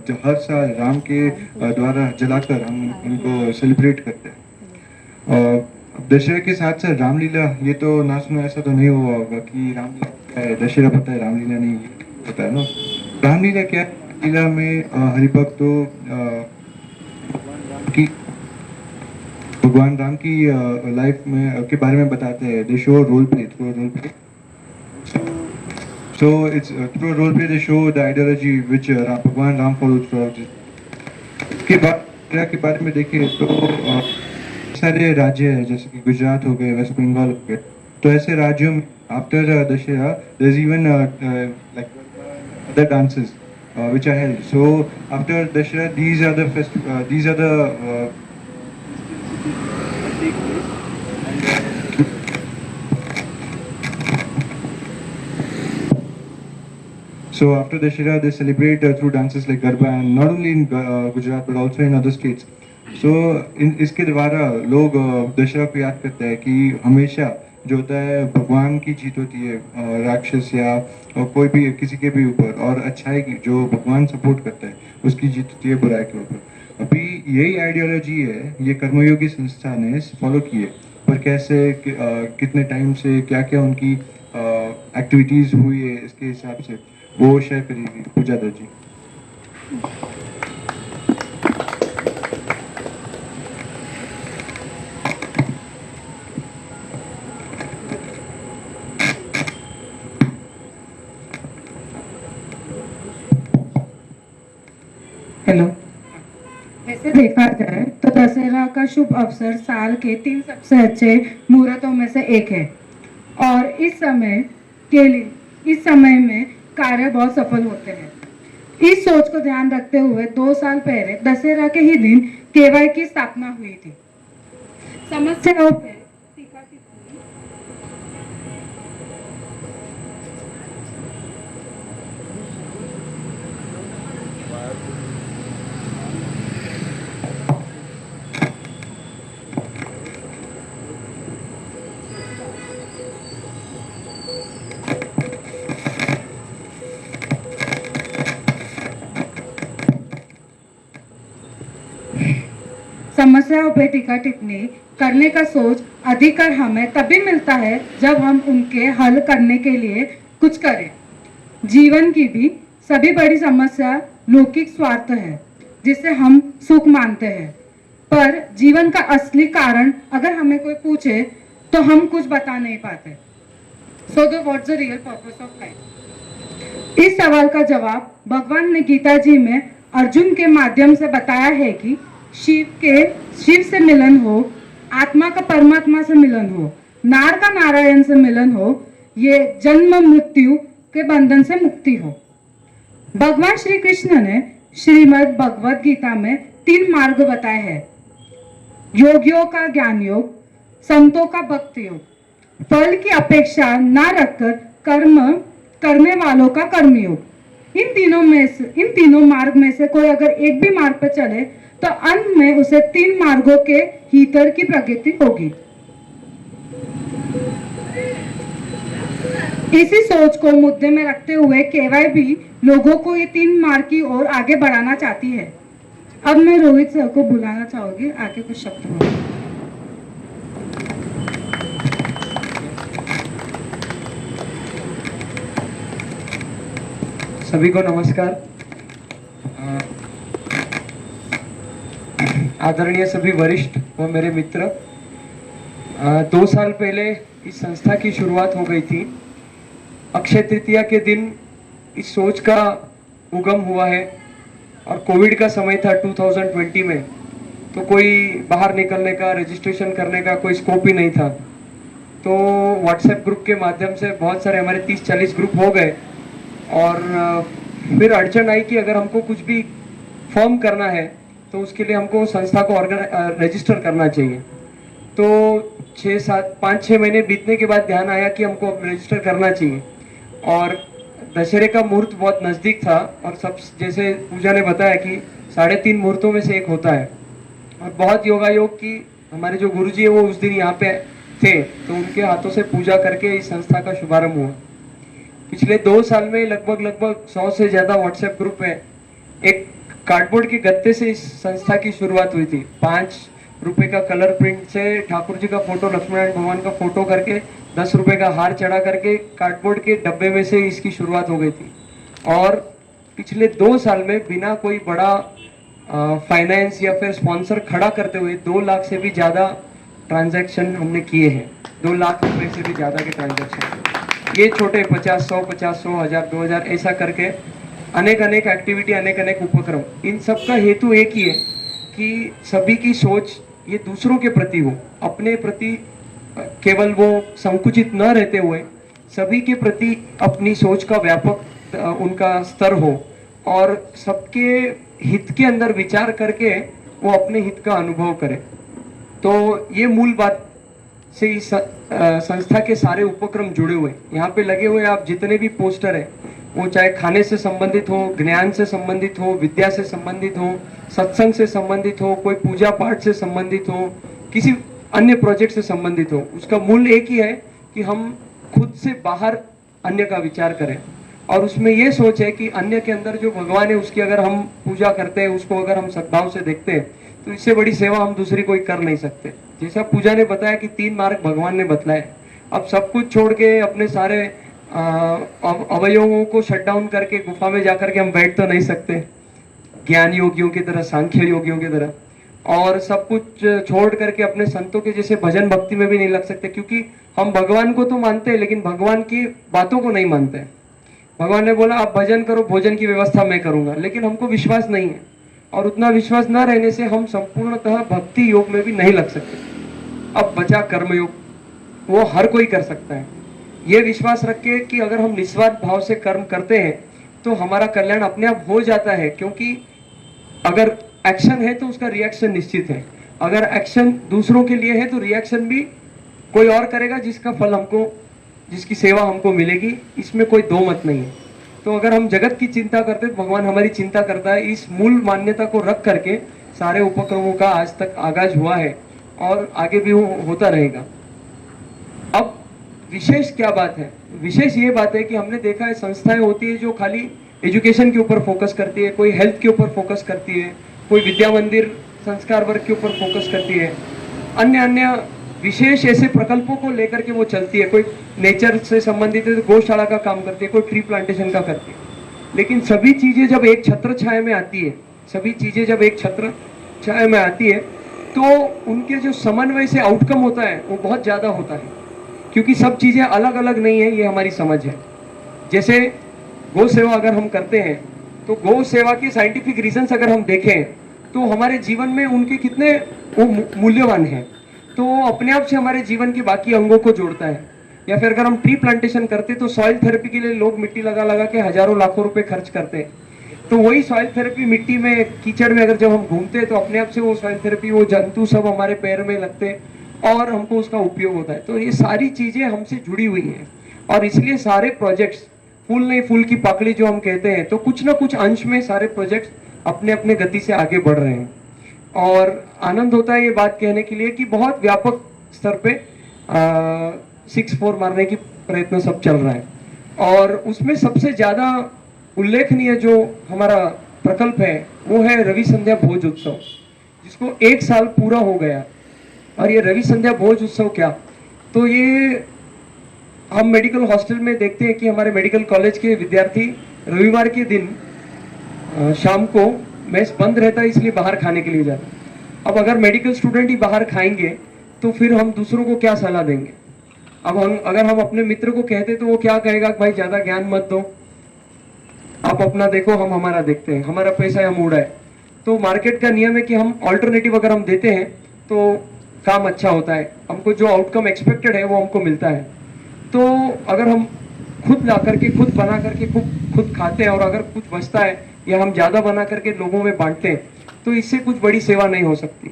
[SPEAKER 3] जो हर साल राम के द्वारा जलाकर हम उनको सेलिब्रेट करते हैं। अब दशहरा के साथ साथ रामलीला, ये तो ना सुना ऐसा तो नहीं हुआ होगा कि रामलीला क्या है, दशहरा पता है रामलीला नहीं पता है ना। रामलीला क्या है? लीला में हरिभक्तों की भगवान राम की लाइफ में के बारे में बताते हैं। They show role play through role play, so it's through role play they show the ideology which भगवान राम फॉलो थ्रू। के बाद के बारे में देखिए तो सारे राज्य हैं जैसे कि गुजरात हो गए, वेस्ट बंगाल हो गए। तो ऐसे राज्यों में after Dussehra there is even like other dances which are held. So after Dashera, these are the so after Dashera, they celebrate through dances like Garba, and not only in Gujarat but also in other states. So इसके द्वारा लोग दशहरा को याद करते हैं कि हमेशा जो होता है भगवान की जीत होती है राक्षस या कोई भी किसी के भी ऊपर, और अच्छाई की जो भगवान सपोर्ट करता है उसकी जीत होती है बुराई के ऊपर। अभी यही आइडियोलॉजी है ये कर्मयोगी संस्था ने फॉलो की है, पर कैसे कितने टाइम से क्या क्या उनकी एक्टिविटीज हुई है इसके हिसाब से वो शेयर करेगी पूजा दत्त जी।
[SPEAKER 4] हेलो। वैसे देखा जाए तो दशहरा का शुभ अवसर साल के 3 सबसे अच्छे मुहूर्तों में से एक है, और इस समय में कार्य बहुत सफल होते हैं। इस सोच को ध्यान रखते हुए 2 साल पहले दशहरा के ही दिन केवाई की स्थापना हुई थी। समस्याओं पे टीका टिप्पणी समस्याओं पे टीका टिप्पणी करने का सोच अधिकार हमें तभी मिलता है जब हम उनके हल करने के लिए कुछ करें। जीवन की भी सभी बड़ी समस्या लौकिक स्वार्थ है जिसे हम सुख मानते हैं, पर जीवन का असली कारण अगर हमें कोई पूछे तो हम कुछ बता नहीं पाते। So the what's the real purpose of life? इस सवाल का जवाब भगवान ने गीता जी में अर्जुन के माध्यम से बताया है कि शिव से मिलन हो, आत्मा का परमात्मा से मिलन हो, नार का नारायण से मिलन हो, ये जन्म मृत्यु के बंधन से मुक्ति हो। भगवान श्री कृष्ण ने श्रीमद् भगवद गीता में 3 मार्ग बताए हैं। योगियों का ज्ञान योग, संतों का भक्ति योग, फल की अपेक्षा न रखकर कर्म करने वालों का कर्मयोग। इन तीनों मार्ग में से कोई अगर एक भी मार्ग पर चले तो अंत में उसे 3 मार्गों के भीतर की प्रगति होगी। इसी सोच को मुद्दे में रखते हुए केवाई भी लोगों को ये 3 मार्ग की ओर आगे बढ़ाना चाहती है। अब मैं रोहित सर को बुलाना चाहूंगी, आगे कुछ शब्द बोलो।
[SPEAKER 2] सभी को नमस्कार। आदरणीय सभी वरिष्ठ व मेरे मित्र, 2 साल पहले इस संस्था की शुरुआत हो गई थी। अक्षय तृतीया के दिन इस सोच का उगम हुआ है और कोविड का समय था 2020 में। तो कोई बाहर निकलने का, रजिस्ट्रेशन करने का कोई स्कोप ही नहीं था। तो व्हाट्सएप ग्रुप के माध्यम से बहुत सारे हमारे 30-40 ग्रुप हो गए। और फिर अड़चन आई कि अगर हमको कुछ भी फॉर्म करना है तो उसके लिए हमको संस्था को रजिस्टर करना चाहिए। तो 5-6 महीने बीतने के बाद ध्यान आया कि हमको रजिस्टर करना चाहिए। और दशहरे का मुहूर्त बहुत नज़दीक था और सब जैसे पूजा ने बताया कि 3.5 मुहूर्तों में से एक होता है। और बहुत योगायोग की हमारे जो गुरुजी है वो उस दिन यहाँ पे थे, तो उनके हाथों से पूजा करके इस संस्था का शुभारंभ हुआ। पिछले 2 साल में लगभग 100 से ज़्यादा व्हाट्सएप ग्रुप है। एक कार्डबोर्ड के गत्ते से इस संस्था की शुरुआत हुई थी। 5 रुपए का कलर प्रिंट से ठाकुर जी का फोटो, लक्ष्मीनारायण भगवान का फोटो करके 10 रुपए का हार चढ़ा करके कार्डबोर्ड के डब्बे में से इसकी शुरुआत हो गई थी। और पिछले 2 साल में बिना कोई बड़ा फाइनेंस या फिर स्पॉन्सर खड़ा करते हुए 2 लाख से भी ज़्यादा ट्रांजैक्शन हमने किए हैं। 2 लाख रुपए से भी ज़्यादा के ट्रांजैक्शन, ये छोटे 50-100, 1000, 2000 ऐसा करके अनेक एक्टिविटी, अनेक उपक्रम। इन सब का हेतु एक ही है कि सभी की सोच ये दूसरों के प्रति हो, अपने प्रति केवल वो संकुचित न रहते हुए सभी के प्रति अपनी सोच का व्यापक उनका स्तर हो और सबके हित के अंदर विचार करके वो अपने हित का अनुभव करें। तो ये मूल बात से इस संस्था के सारे उपक्रम जुड़े हुए। यहाँ पे लगे हुए आप जितने भी पोस्टर है, वो चाहे खाने से संबंधित हो, ज्ञान से संबंधित हो, विद्या से संबंधित हो, सत्संग से संबंधित हो, कोई पूजा पाठ से संबंधित हो, किसी अन्य प्रोजेक्ट से संबंधित हो, उसका मूल एक ही है कि हम खुद से बाहर अन्य का विचार करें। और उसमें ये सोच है कि अन्य के अंदर जो भगवान है उसकी अगर हम पूजा करते हैं, उसको अगर हम सद्भाव से देखते हैं, तो इससे बड़ी सेवा हम दूसरी कोई कर नहीं सकते। जैसा पूजा ने बताया कि 3 मार्ग भगवान ने बतलाए। अब सब कुछ छोड़ के अपने सारे अवयवों को शट डाउन करके गुफा में जाकर के हम बैठ तो नहीं सकते, ज्ञान योगियों की तरह, सांख्य योगियों की तरह। और सब कुछ छोड़ करके अपने संतों के जैसे भजन भक्ति में भी नहीं लग सकते, क्योंकि हम भगवान को तो मानते हैं लेकिन भगवान की बातों को नहीं मानते। भगवान ने बोला आप भजन करो, भोजन की व्यवस्था मैं करूंगा, लेकिन हमको विश्वास नहीं है। और उतना विश्वास न रहने से हम संपूर्णतः भक्ति योग में भी नहीं लग सकते। अब बचा कर्म योग, वो हर कोई कर सकता है। ये विश्वास रख के कि अगर हम निस्वार्थ भाव से कर्म करते हैं तो हमारा कल्याण अपने आप हो जाता है, क्योंकि अगर एक्शन है तो उसका रिएक्शन निश्चित है। अगर एक्शन दूसरों के लिए है तो रिएक्शन भी कोई और करेगा जिसका फल हमको, जिसकी सेवा हमको मिलेगी, इसमें कोई दो मत नहीं है। तो अगर हम जगत की चिंता करते तो भगवान हमारी चिंता करता है। इस मूल मान्यता को रख करके सारे उपक्रमों का आज तक आगाज हुआ है और आगे भी होता रहेगा। अब विशेष क्या बात है? विशेष ये बात है कि हमने देखा है संस्थाएं होती है जो खाली एजुकेशन के ऊपर फोकस करती है, कोई हेल्थ के ऊपर फोकस करती है, कोई विद्या मंदिर संस्कार वर्ग के ऊपर फोकस करती है, अन्य विशेष ऐसे प्रकल्पों को लेकर के वो चलती है। कोई नेचर से संबंधित है तो गौशाला का काम करती है, कोई ट्री प्लांटेशन का करती है। लेकिन सभी चीजें जब एक छत्र छाया में आती है, सभी चीजें जब एक छत्र छाया में आती है तो उनके जो समन्वय से आउटकम होता है वो बहुत ज्यादा होता है, क्योंकि सब चीजें अलग अलग नहीं है। ये हमारी समझ है। जैसे गौ सेवा अगर हम करते हैं तो गौ सेवा के साइंटिफिक रीजंस अगर हम देखें तो हमारे जीवन में उनके कितने वो मूल्यवान हैं, तो अपने आप से हमारे जीवन के बाकी अंगों को जोड़ता है। या फिर अगर हम ट्री प्लांटेशन करते तो सॉइल थेरेपी के लिए लोग मिट्टी लगा लगा के हजारों लाखों रुपए खर्च करते हैं। तो वही सॉइल थेरेपी मिट्टी में, कीचड़ में अगर जब हम घूमते हैं तो अपने आप से वो सॉइल थेरेपी, वो जंतु सब हमारे पैर में लगते हैं और हमको उसका उपयोग होता है। तो ये सारी चीजें हमसे जुड़ी हुई हैं और इसलिए सारे प्रोजेक्ट्स, फूल नहीं फूल की पाकड़ी जो हम कहते हैं, तो कुछ ना कुछ अंश में सारे प्रोजेक्ट्स अपने अपने गति से आगे बढ़ रहे हैं। और आनंद होता है ये बात कहने के लिए कि बहुत व्यापक स्तर पे 6-4 मारने की प्रयत्न सब चल रहा है। और उसमें सबसे ज्यादा उल्लेखनीय जो हमारा प्रकल्प है वो है रवि संध्या भोज उत्सव, जिसको 1 साल पूरा हो गया। और ये रवि संध्या भोज उत्सव क्या, तो ये हम मेडिकल हॉस्टल में देखते हैं कि हमारे मेडिकल कॉलेज के विद्यार्थी रविवार के दिन शाम को मेस बंद रहता है इसलिए बाहर खाने के लिए जाते हैं। अब अगर मेडिकल स्टूडेंट ही बाहर खाएंगे तो फिर हम दूसरों को क्या सलाह देंगे? अब अगर हम अपने मित्र को कहते तो वो क्या कहेगा कि भाई ज्यादा ज्ञान मत दो, आप अपना देखो, हम हमारा देखते हैं, हमारा पैसा हम उड़ाए। तो मार्केट का नियम है कि हम ऑल्टरनेटिव अगर हम देते हैं तो काम अच्छा होता है, हमको जो आउटकम एक्सपेक्टेड है वो हमको मिलता है। तो अगर हम खुद ला करके खुद बना करके खुद खाते हैं और अगर कुछ बचता है या हम ज़्यादा बना करके लोगों में बांटते हैं तो इससे कुछ बड़ी सेवा नहीं हो सकती।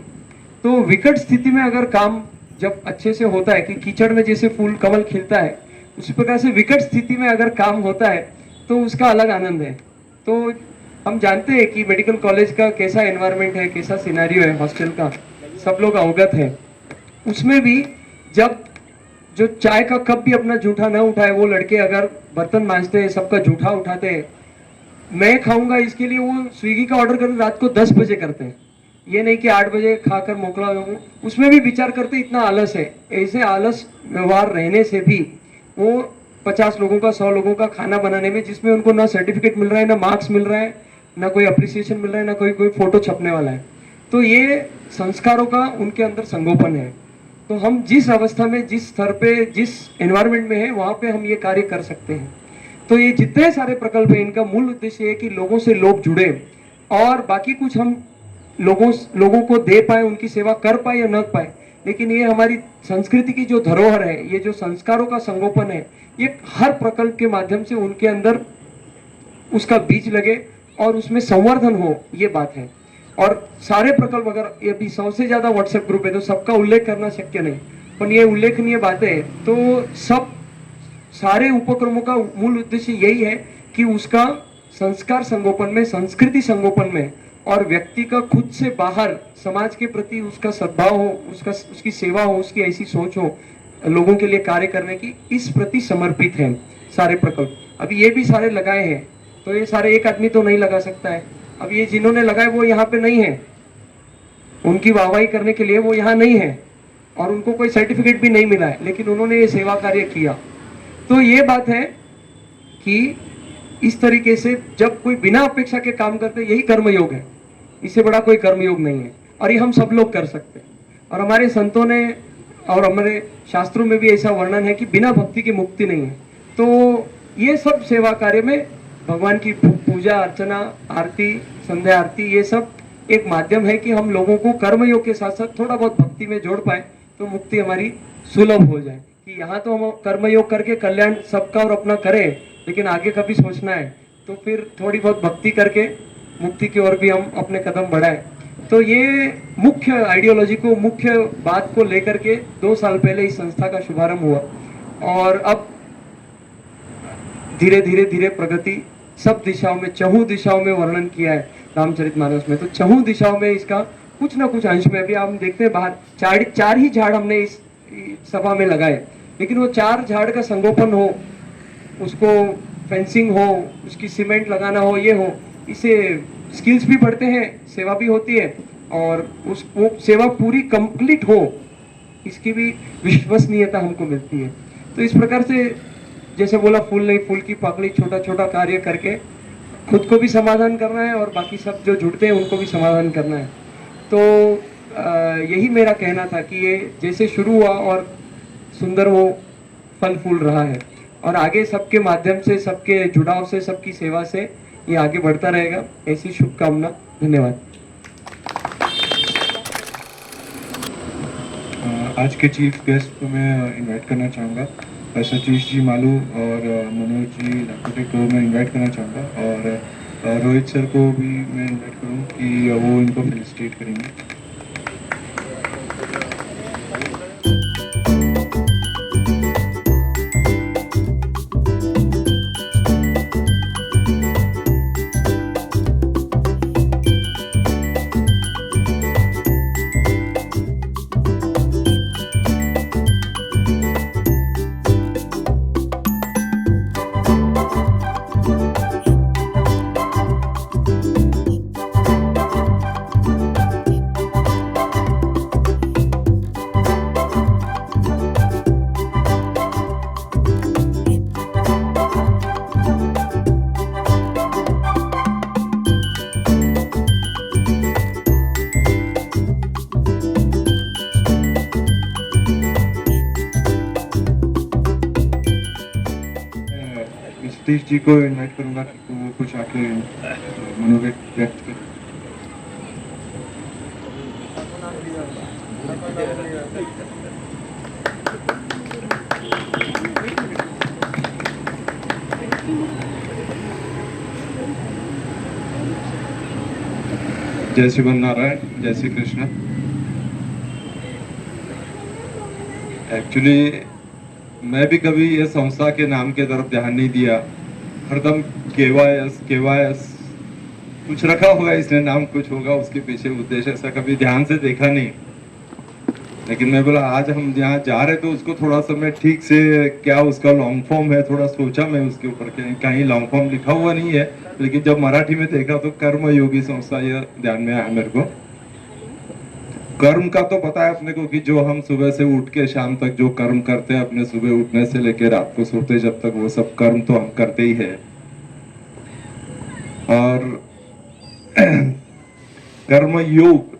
[SPEAKER 2] तो विकट स्थिति में अगर काम जब अच्छे से होता है कि कीचड़ में जैसे फूल कमल खिलता है उसी प्रकार से विकट स्थिति में अगर काम होता है तो उसका अलग आनंद है। तो हम जानते हैं कि मेडिकल कॉलेज का कैसा एनवायरनमेंट है, कैसा सिनेरियो है हॉस्टल का, सब लोग अवगत है। उसमें भी जब जो चाय का कप भी अपना जूठा ना उठाए, वो लड़के अगर बर्तन मांजते हैं सबका जूठा उठाते हैं, मैं खाऊंगा इसके लिए वो स्विगी का ऑर्डर करते रात को 10 बजे करते हैं, ये नहीं कि 8 बजे खाकर मोकला हो। उसमें भी विचार करते इतना आलस है। ऐसे आलस व्यवहार रहने से भी वो 50 लोगों का 100 लोगों का खाना बनाने में, जिसमें उनको ना सर्टिफिकेट मिल रहा है, ना मार्क्स मिल रहा है, ना कोई अप्रिसिएशन मिल रहा है, ना कोई फोटो छपने वाला है। तो ये संस्कारों का उनके अंदर संगोपन है। तो हम जिस अवस्था में, जिस स्तर पे, जिस एनवायरनमेंट में है वहां पे हम ये कार्य कर सकते हैं। तो ये जितने सारे प्रकल्प है इनका मूल उद्देश्य है कि लोगों से लोग जुड़े और बाकी कुछ हम लोगों को दे पाए, उनकी सेवा कर पाए या न पाए, लेकिन ये हमारी संस्कृति की जो धरोहर है, ये जो संस्कारों का संगोपन है, ये हर प्रकल्प के माध्यम से उनके अंदर उसका बीज लगे और उसमें संवर्धन हो, ये बात है। और सारे प्रकल्प, अगर ये भी 100 से ज्यादा व्हाट्सएप ग्रुप है तो सबका उल्लेख करना शक्य नहीं, पर ये उल्लेखनीय बातें है। तो सब सारे उपक्रमों का मूल उद्देश्य यही है कि उसका संस्कार संगोपन में, संस्कृति संगोपन में और व्यक्ति का खुद से बाहर समाज के प्रति उसका सद्भाव हो, उसकी सेवा हो, उसकी ऐसी सोच हो, लोगों के लिए कार्य करने की, इस प्रति समर्पित है सारे प्रकल्प। अभी ये भी सारे लगाए हैं, तो ये सारे एक आदमी तो नहीं लगा सकता है। अब ये जिन्होंने लगाए वो यहाँ पे नहीं है, उनकी वाहवाही करने के लिए वो यहाँ नहीं है और उनको कोई सर्टिफिकेट भी नहीं मिला है, लेकिन उन्होंने ये सेवा कार्य किया। तो ये बात है कि इस तरीके से जब कोई बिना अपेक्षा के काम करते, यही कर्मयोग है, इससे बड़ा कोई कर्मयोग नहीं है और ये हम सब लोग कर सकते हैं। और हमारे संतों ने और हमारे शास्त्रों में भी ऐसा वर्णन है कि बिना भक्ति की मुक्ति नहीं है। तो ये सब सेवा कार्य में भगवान की पूजा अर्चना, आरती, संध्या आरती, ये सब एक माध्यम है कि हम लोगों को कर्मयोग के साथ साथ थोड़ा बहुत भक्ति में जोड़ पाए तो मुक्ति हमारी सुलभ हो जाए। कि यहाँ तो हम कर्मयोग करके कल्याण सबका और अपना करें, लेकिन आगे कभी सोचना है तो फिर थोड़ी बहुत भक्ति करके मुक्ति की ओर भी हम अपने कदम बढ़ाएं। तो ये मुख्य आइडियोलॉजी को, मुख्य बात को लेकर के 2 साल पहले इस संस्था का शुभारंभ हुआ और अब धीरे धीरे प्रगति सब दिशाओं में, चहुं दिशाओं में वर्णन किया है रामचरितमानस में। तो चहुं दिशाओं में इसका कुछ ना कुछ अंश में, अभी हम देखते हैं बाहर चार ही झाड़ हमने इस सभा में लगाए, लेकिन वो 4 झाड़ का संगोपन हो, उसको फेंसिंग हो, उसकी सीमेंट लगाना हो, ये हो, इससे स्किल्स भी बढ़ते हैं, सेवा भी होती है और वो सेवा पूरी कंप्लीट हो, इसकी भी विश्वसनीयता हमको मिलती है। तो इस प्रकार से जैसे बोला, फूल नहीं फूल की पाकड़ी, छोटा छोटा कार्य करके खुद को भी समाधान करना है और बाकी सब जो जुड़ते हैं उनको भी समाधान करना है। तो यही मेरा कहना था कि ये जैसे शुरू हुआ और सुंदर वो फल फूल रहा है और आगे सबके माध्यम से, सबके जुड़ाव से, सबकी सेवा से ये आगे बढ़ता रहेगा, ऐसी शुभकामना। धन्यवाद।
[SPEAKER 3] आज के चीफ गेस्ट को मैं इनवाइट करना चाहूँगा, सतीश जी मालू और मनोज जी लाखोटे को मैं इनवाइट करना चाहूँगा और रोहित सर को भी मैं इनवाइट करूँ कि वो इनको फेलिसिटेट करेंगे। सतीश जी को इनवाइट करूंगा कि वो कुछ आके मनोवेग व्यक्त करें। जय श्री नारायण, जय श्री कृष्ण। एक्चुअली मैं भी कभी ये संस्था के नाम के तरफ ध्यान नहीं दिया, हरदम केवायस कुछ रखा होगा इसने नाम, कुछ होगा उसके पीछे उद्देश्य, ऐसा कभी ध्यान से देखा नहीं। लेकिन मैं बोला आज हम यहाँ जा रहे तो उसको थोड़ा सा मैं ठीक से क्या उसका लॉन्ग फॉर्म है थोड़ा सोचा मैं उसके ऊपर, कहीं लॉन्ग फॉर्म लिखा हुआ नहीं है, लेकिन जब मराठी में देखा तो कर्म योगी संस्था ये ध्यान में आया मेरे को। कर्म का तो पता है अपने को कि जो हम सुबह से उठ के शाम तक जो कर्म करते हैं, अपने सुबह उठने से लेकर रात को सोते जब तक, वो सब कर्म तो हम करते ही है। और कर्म योग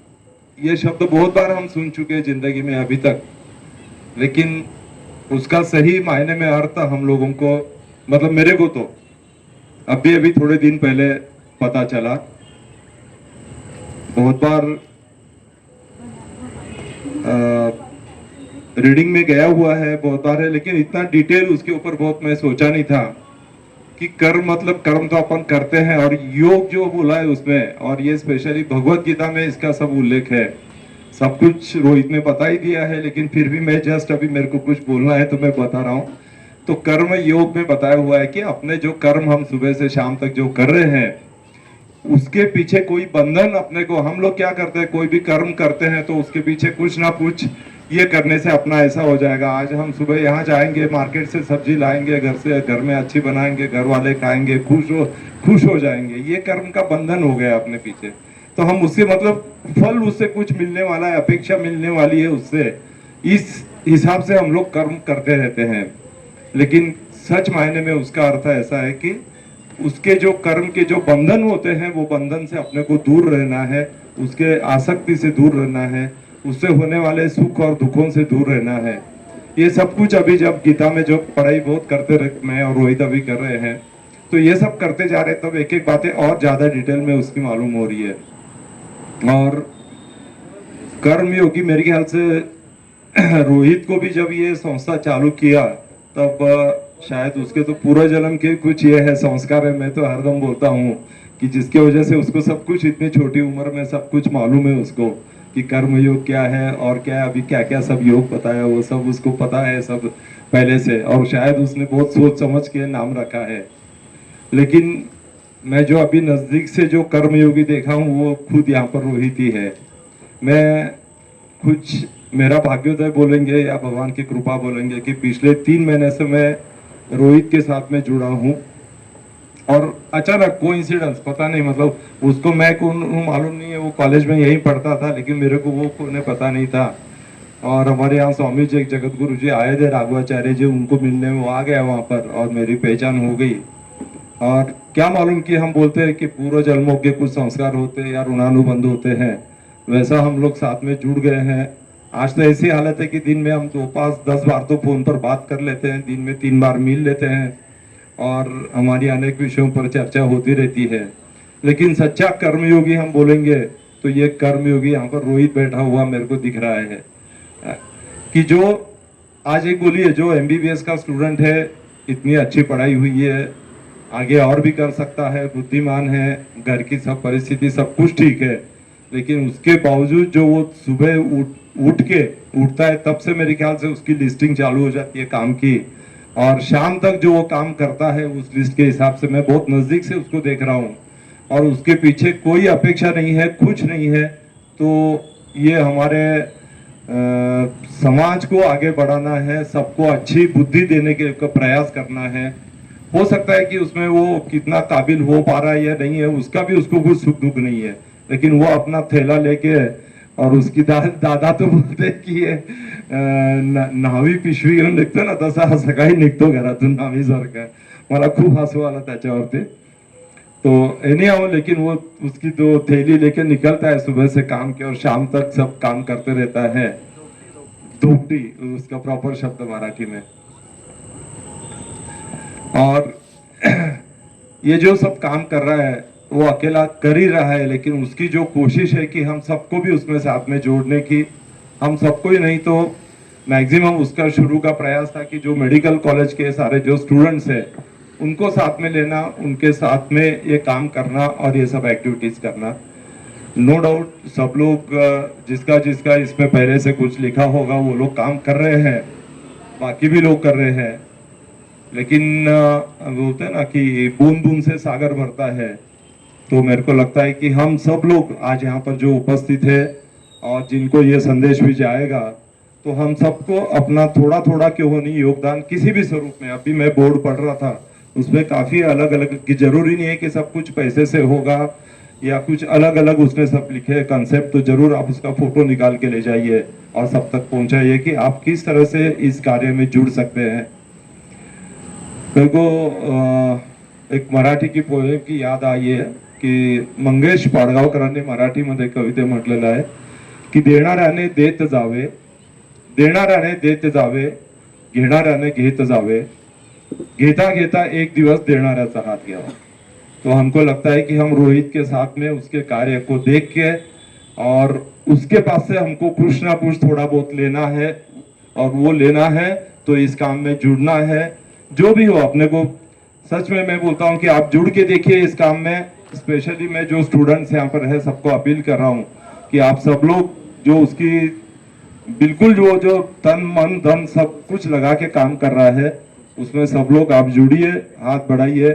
[SPEAKER 3] ये शब्द बहुत बार हम सुन चुके हैं जिंदगी में अभी तक, लेकिन उसका सही मायने में अर्थ हम लोगों को, मतलब मेरे को तो अभी थोड़े दिन पहले पता चला। बहुत बार रीडिंग में गया हुआ है, बहुत बार है, लेकिन इतना डिटेल उसके ऊपर बहुत मैं सोचा नहीं था कि कर्म मतलब कर्म तो अपन करते हैं, और योग जो बोला है उसमें, और ये स्पेशली भगवत गीता में इसका सब उल्लेख है। सब कुछ रोहित ने बता ही दिया है, लेकिन फिर भी मैं जस्ट अभी मेरे को कुछ बोलना है तो मैं बता रहा हूँ। तो कर्म योग में बताया हुआ है कि अपने जो कर्म हम सुबह से शाम तक जो कर रहे हैं उसके पीछे कोई बंधन अपने को, हम लोग क्या करते हैं कोई भी कर्म करते हैं तो उसके पीछे कुछ ना कुछ, ये करने से अपना ऐसा हो जाएगा, आज हम सुबह यहाँ जाएंगे मार्केट से सब्जी लाएंगे, घर से घर में अच्छी बनाएंगे, घर वाले खाएंगे, खुश हो जाएंगे, ये कर्म का बंधन हो गया अपने पीछे। तो हम उससे मतलब फल उससे कुछ मिलने वाला है, अपेक्षा मिलने वाली है उससे, इस हिसाब से हम लोग कर्म करते रहते हैं। लेकिन सच मायने में उसका अर्थ ऐसा है कि उसके जो कर्म के जो बंधन होते हैं वो बंधन से अपने को दूर रहना है, उसके आसक्ति से दूर रहना है, उससे होने वाले सुख और दुखों से दूर रहना है। ये सब कुछ अभी जब गीता में जो पढ़ाई बहुत करते रहे, मैं और रोहित अभी कर रहे हैं, तो ये सब करते जा रहे हैं, तब एक एक बातें और ज्यादा डिटेल में उसकी मालूम हो रही है। और कर्म योगी मेरे ख्याल से रोहित को भी जब ये संस्था चालू किया तब शायद उसके तो पूरा जन्म के कुछ ये है संस्कार है। मैं तो हरदम बोलता हूँ कि जिसके वजह से उसको सब कुछ इतनी छोटी उम्र में सब कुछ मालूम है उसको, कि कर्म योग क्या है और क्या अभी क्या क्या सब योग बताया वो सब उसको पता है सब पहले से, और शायद उसने बहुत सोच समझ के नाम रखा है। लेकिन मैं जो अभी नजदीक से जो कर्म योगी देखा हूँ वो खुद यहाँ पर रोहित ही है। मैं कुछ मेरा भाग्योदय बोलेंगे या भगवान की कृपा बोलेंगे कि पिछले 3 महीने से मैं रोहित के साथ में जुड़ा हूँ, और अचानक कोइंसिडेंस पता नहीं, मतलब उसको मैं कौन मालूम नहीं है, वो कॉलेज में यही पढ़ता था लेकिन मेरे को वो उन्हें पता नहीं था। और हमारे यहाँ स्वामी जी जगत गुरु जी आए थे, राघवाचार्य जी, उनको मिलने वो आ गया वहाँ पर और मेरी पहचान हो गई। और क्या मालूम कि हम बोलते हैं कि पूर्व जन्मों के कुछ संस्कार होते हैं या ऋणानुबंध होते हैं, वैसा हम लोग साथ में जुड़ गए हैं। आज तो ऐसी हालत है कि दिन में हम 2-5-10 बार तो फोन पर बात कर लेते हैं, दिन में 3 बार मिल लेते हैं और हमारी अनेक विषयों पर चर्चा होती रहती है। लेकिन सच्चा कर्मयोगी हम बोलेंगे तो ये कर्मयोगी यहाँ पर रोहित बैठा हुआ मेरे को दिख रहा है, कि जो आज एक बोलिए जो MBBS का स्टूडेंट है, इतनी अच्छी पढ़ाई हुई है, आगे और भी कर सकता है, बुद्धिमान है, घर की सब परिस्थिति सब कुछ ठीक है, लेकिन उसके बावजूद जो वो सुबह उठता है तब से मेरे ख्याल से उसकी लिस्टिंग चालू हो जाती है काम की, और शाम तक जो वो काम करता है उस लिस्ट के हिसाब से मैं बहुत नजदीक से उसको देख रहा हूँ, और उसके पीछे कोई अपेक्षा नहीं है, कुछ नहीं है। तो ये हमारे समाज को आगे बढ़ाना है, सबको अच्छी बुद्धि देने के प्रयास करना है। हो सकता है कि उसमें वो कितना काबिल हो पा रहा है या नहीं है, उसका भी उसको कुछ सुख दुख नहीं है, लेकिन वो अपना थैला लेके, और उसकी दादा तो बोलते की नावी पिशवी घेऊन निघतो ना, तसा सकाळी निघतो घरातून नावी सारखा। मला खूप हसू आला त्याच्यावरती। तो एनीहाउ, लेकिन वो उसकी जो थैली लेके निकलता है सुबह से काम के और शाम तक सब काम करते रहता है। धूपटी उसका प्रॉपर शब्द मराठी में। और ये जो सब काम कर रहा है वो अकेला कर ही रहा है, लेकिन उसकी जो कोशिश है कि हम सबको भी उसमें साथ में जोड़ने की,
[SPEAKER 5] हम सबको ही नहीं तो मैक्सिमम उसका शुरू का प्रयास था कि जो मेडिकल कॉलेज के सारे जो स्टूडेंट्स हैं उनको साथ में लेना, उनके साथ में ये काम करना और ये सब एक्टिविटीज करना। नो डाउट सब लोग जिसका जिसका इसमें पहले से कुछ लिखा होगा वो लोग काम कर रहे हैं, बाकी भी लोग कर रहे हैं, लेकिन बोलते हैं ना कि बूंद बूंद से सागर भरता है। तो मेरे को लगता है कि हम सब लोग आज यहाँ पर जो उपस्थित है और जिनको ये संदेश भी जाएगा, तो हम सबको अपना थोड़ा थोड़ा क्यों नहीं योगदान किसी भी स्वरूप में, अभी मैं बोर्ड पढ़ रहा था उसमें काफी अलग अलग की जरूरी नहीं है कि सब कुछ पैसे से होगा या कुछ अलग अलग उसने सब लिखे कंसेप्ट, तो जरूर आप उसका फोटो निकाल के ले जाइए और सब तक पहुंचाइए कि आप किस तरह से इस कार्य में जुड़ सकते हैं। मेरे को एक मराठी की पोएम की याद आई है की मंगेश पाडगावकरांनी मराठीमध्ये कविते म्हटलेलं आहे की देणाऱ्याने देत जावे, देणाऱ्याने देत जावे, घेणाऱ्याने घेत जावे, घेता घेता एक दिवस देणाऱ्याचा हात घ्यावा। तो हमको लगता है कि हम रोहित के साथ में उसके कार्य को देख के और उसके पास से हमको कुछ ना कुछ थोड़ा बहुत लेना है और वो लेना है तो इस काम में जुड़ना है। जो भी हो अपने को, सच में मैं बोलता हूँ कि आप जुड़ के देखिए इस काम में। स्पेशली मैं जो स्टूडेंट्स यहाँ पर है सबको अपील कर रहा हूँ कि आप सब लोग जो उसकी बिल्कुल जो तन मन धन सब कुछ लगा के काम कर रहा है उसमें सब लोग आप जुड़िए, हाथ बढ़ाइए।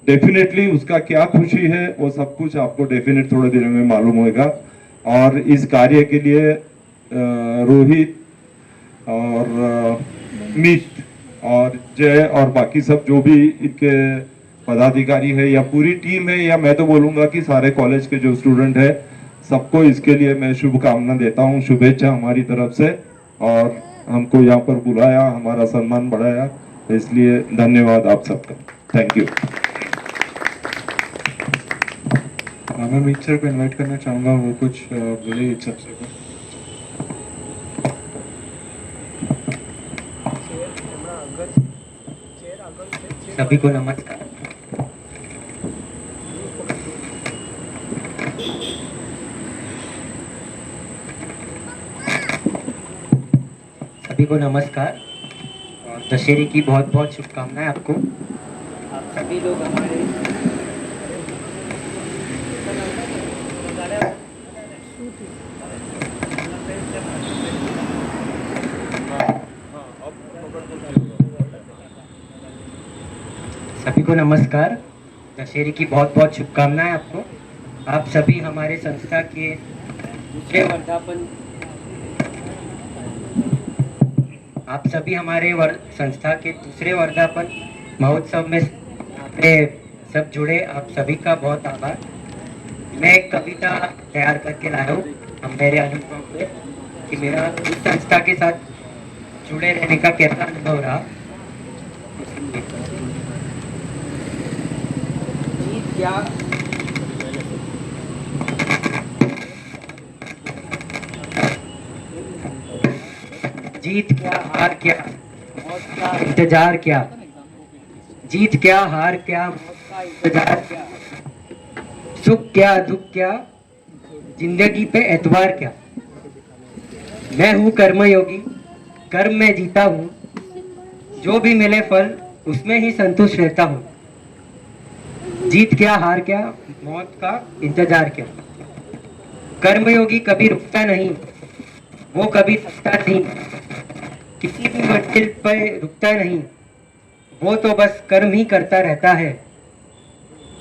[SPEAKER 5] डेफिनेटली उसका क्या खुशी है वो सब कुछ आपको डेफिनेट थोड़े दिनों में मालूम होगा। और इस कार्य के लिए रोहित और मीत और जय और बाकी सब जो भी इनके पदाधिकारी है या पूरी टीम है, या मैं तो बोलूंगा कि सारे कॉलेज के जो स्टूडेंट है, सबको इसके लिए मैं शुभकामना देता हूँ, शुभेच्छा हमारी तरफ से। और हमको यहाँ पर बुलाया, हमारा सम्मान बढ़ाया, इसलिए धन्यवाद आप सबका। Thank you.
[SPEAKER 3] मैं मीत सर को इनवाइट करना चाहूँगा, वो कुछ बोले इस सबसे।
[SPEAKER 6] सभी को नमस्कार। सभी को नमस्कार और दशहरे की बहुत बहुत शुभकामनाएं आपको। आप सभी लोग हमारे सभी को नमस्कार, दशहरे की बहुत बहुत शुभकामनाएं आपको। आप सभी हमारे संस्था के दूसरे वर्धापन संस्था के दूसरे वर्धापन महोत्सव में आपने सब जुड़े, आप सभी का बहुत आभार। मैं एक कविता तैयार करके लाया हूँ हम मेरे अनुभव पे कि मेरा इस संस्था के साथ जुड़े रहने का कैसा अनुभव रहा। जीत क्या हार क्या, मौत का इंतजार क्या, जीत क्या हार क्या, मौत का इंतजार क्या, सुख क्या दुख क्या, जिंदगी पे एतबार क्या। मैं हूँ कर्मयोगी, कर्म में जीता हूँ, जो भी मिले फल उसमें ही संतुष्ट रहता हूँ। जीत क्या हार क्या, मौत का इंतजार क्या। कर्मयोगी कभी रुकता नहीं, वो कभी थकता नहीं, किसी भी मंजिल पर रुकता नहीं, वो तो बस कर्म ही करता रहता है।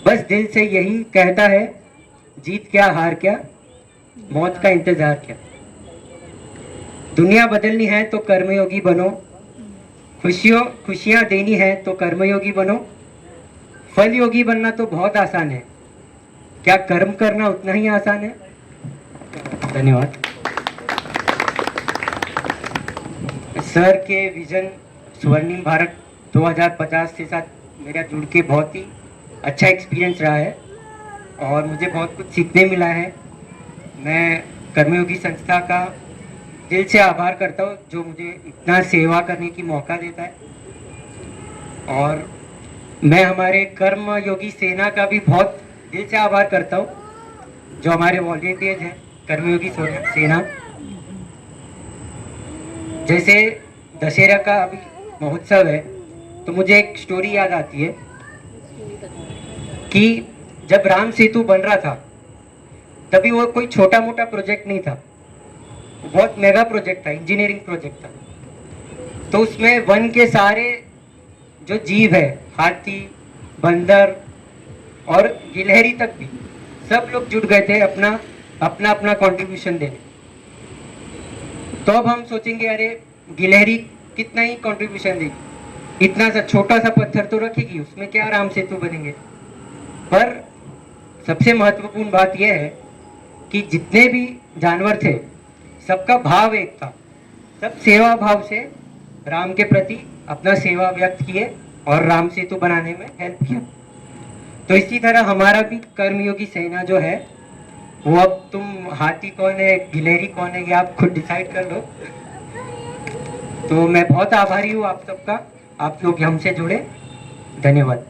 [SPEAKER 6] बस दिल से यही कहता है, जीत क्या हार क्या, मौत का इंतजार क्या। दुनिया बदलनी है तो कर्मयोगी बनो, खुशियां देनी है तो कर्मयोगी बनो। फल योगी बनना तो बहुत आसान है, क्या कर्म करना उतना ही आसान है। धन्यवाद। सर के विजन स्वर्णिम भारत 2050 के साथ मेरा जुड़ के बहुत ही अच्छा एक्सपीरियंस रहा है और मुझे बहुत कुछ सीखने मिला है। मैं कर्मयोगी संस्था का दिल से आभार करता हूँ जो मुझे इतना सेवा करने की मौका देता है, और मैं हमारे कर्मयोगी सेना का भी बहुत दिल से आभार करता हूँ जो हमारे वॉलंटियर्स हैं कर्मयोगी सेना। जैसे दशहरा का अभी महोत्सव है, तो मुझे एक स्टोरी याद आती है कि जब राम सेतु बन रहा था तभी वो कोई छोटा मोटा प्रोजेक्ट नहीं था, बहुत मेगा प्रोजेक्ट था, इंजीनियरिंग प्रोजेक्ट था। तो उसमें वन के सारे जो जीव है, हाथी, बंदर और गिलहरी तक भी, सब लोग जुट गए थे अपना अपना कंट्रीब्यूशन देने। तो अब हम सोचेंगे अरे गिलहरी कितना ही कंट्रीब्यूशन देगी, इतना सा छोटा सा पत्थर तो रखेगी, उसमें क्या राम सेतु बनेंगे। पर सबसे महत्वपूर्ण बात यह है कि जितने भी जानवर थे सबका भाव एक था, सब सेवा भाव से राम के प्रति अपना सेवा व्यक्त किए और राम सेतु बनाने में हेल्प किया। तो इसी तरह हमारा भी कर्मयोगी सेना जो है वो, अब तुम हाथी कौन है गिलहरी कौन है ये आप खुद डिसाइड कर लो। तो मैं बहुत आभारी हूँ आप सबका, आप लोग हमसे जुड़े, धन्यवाद।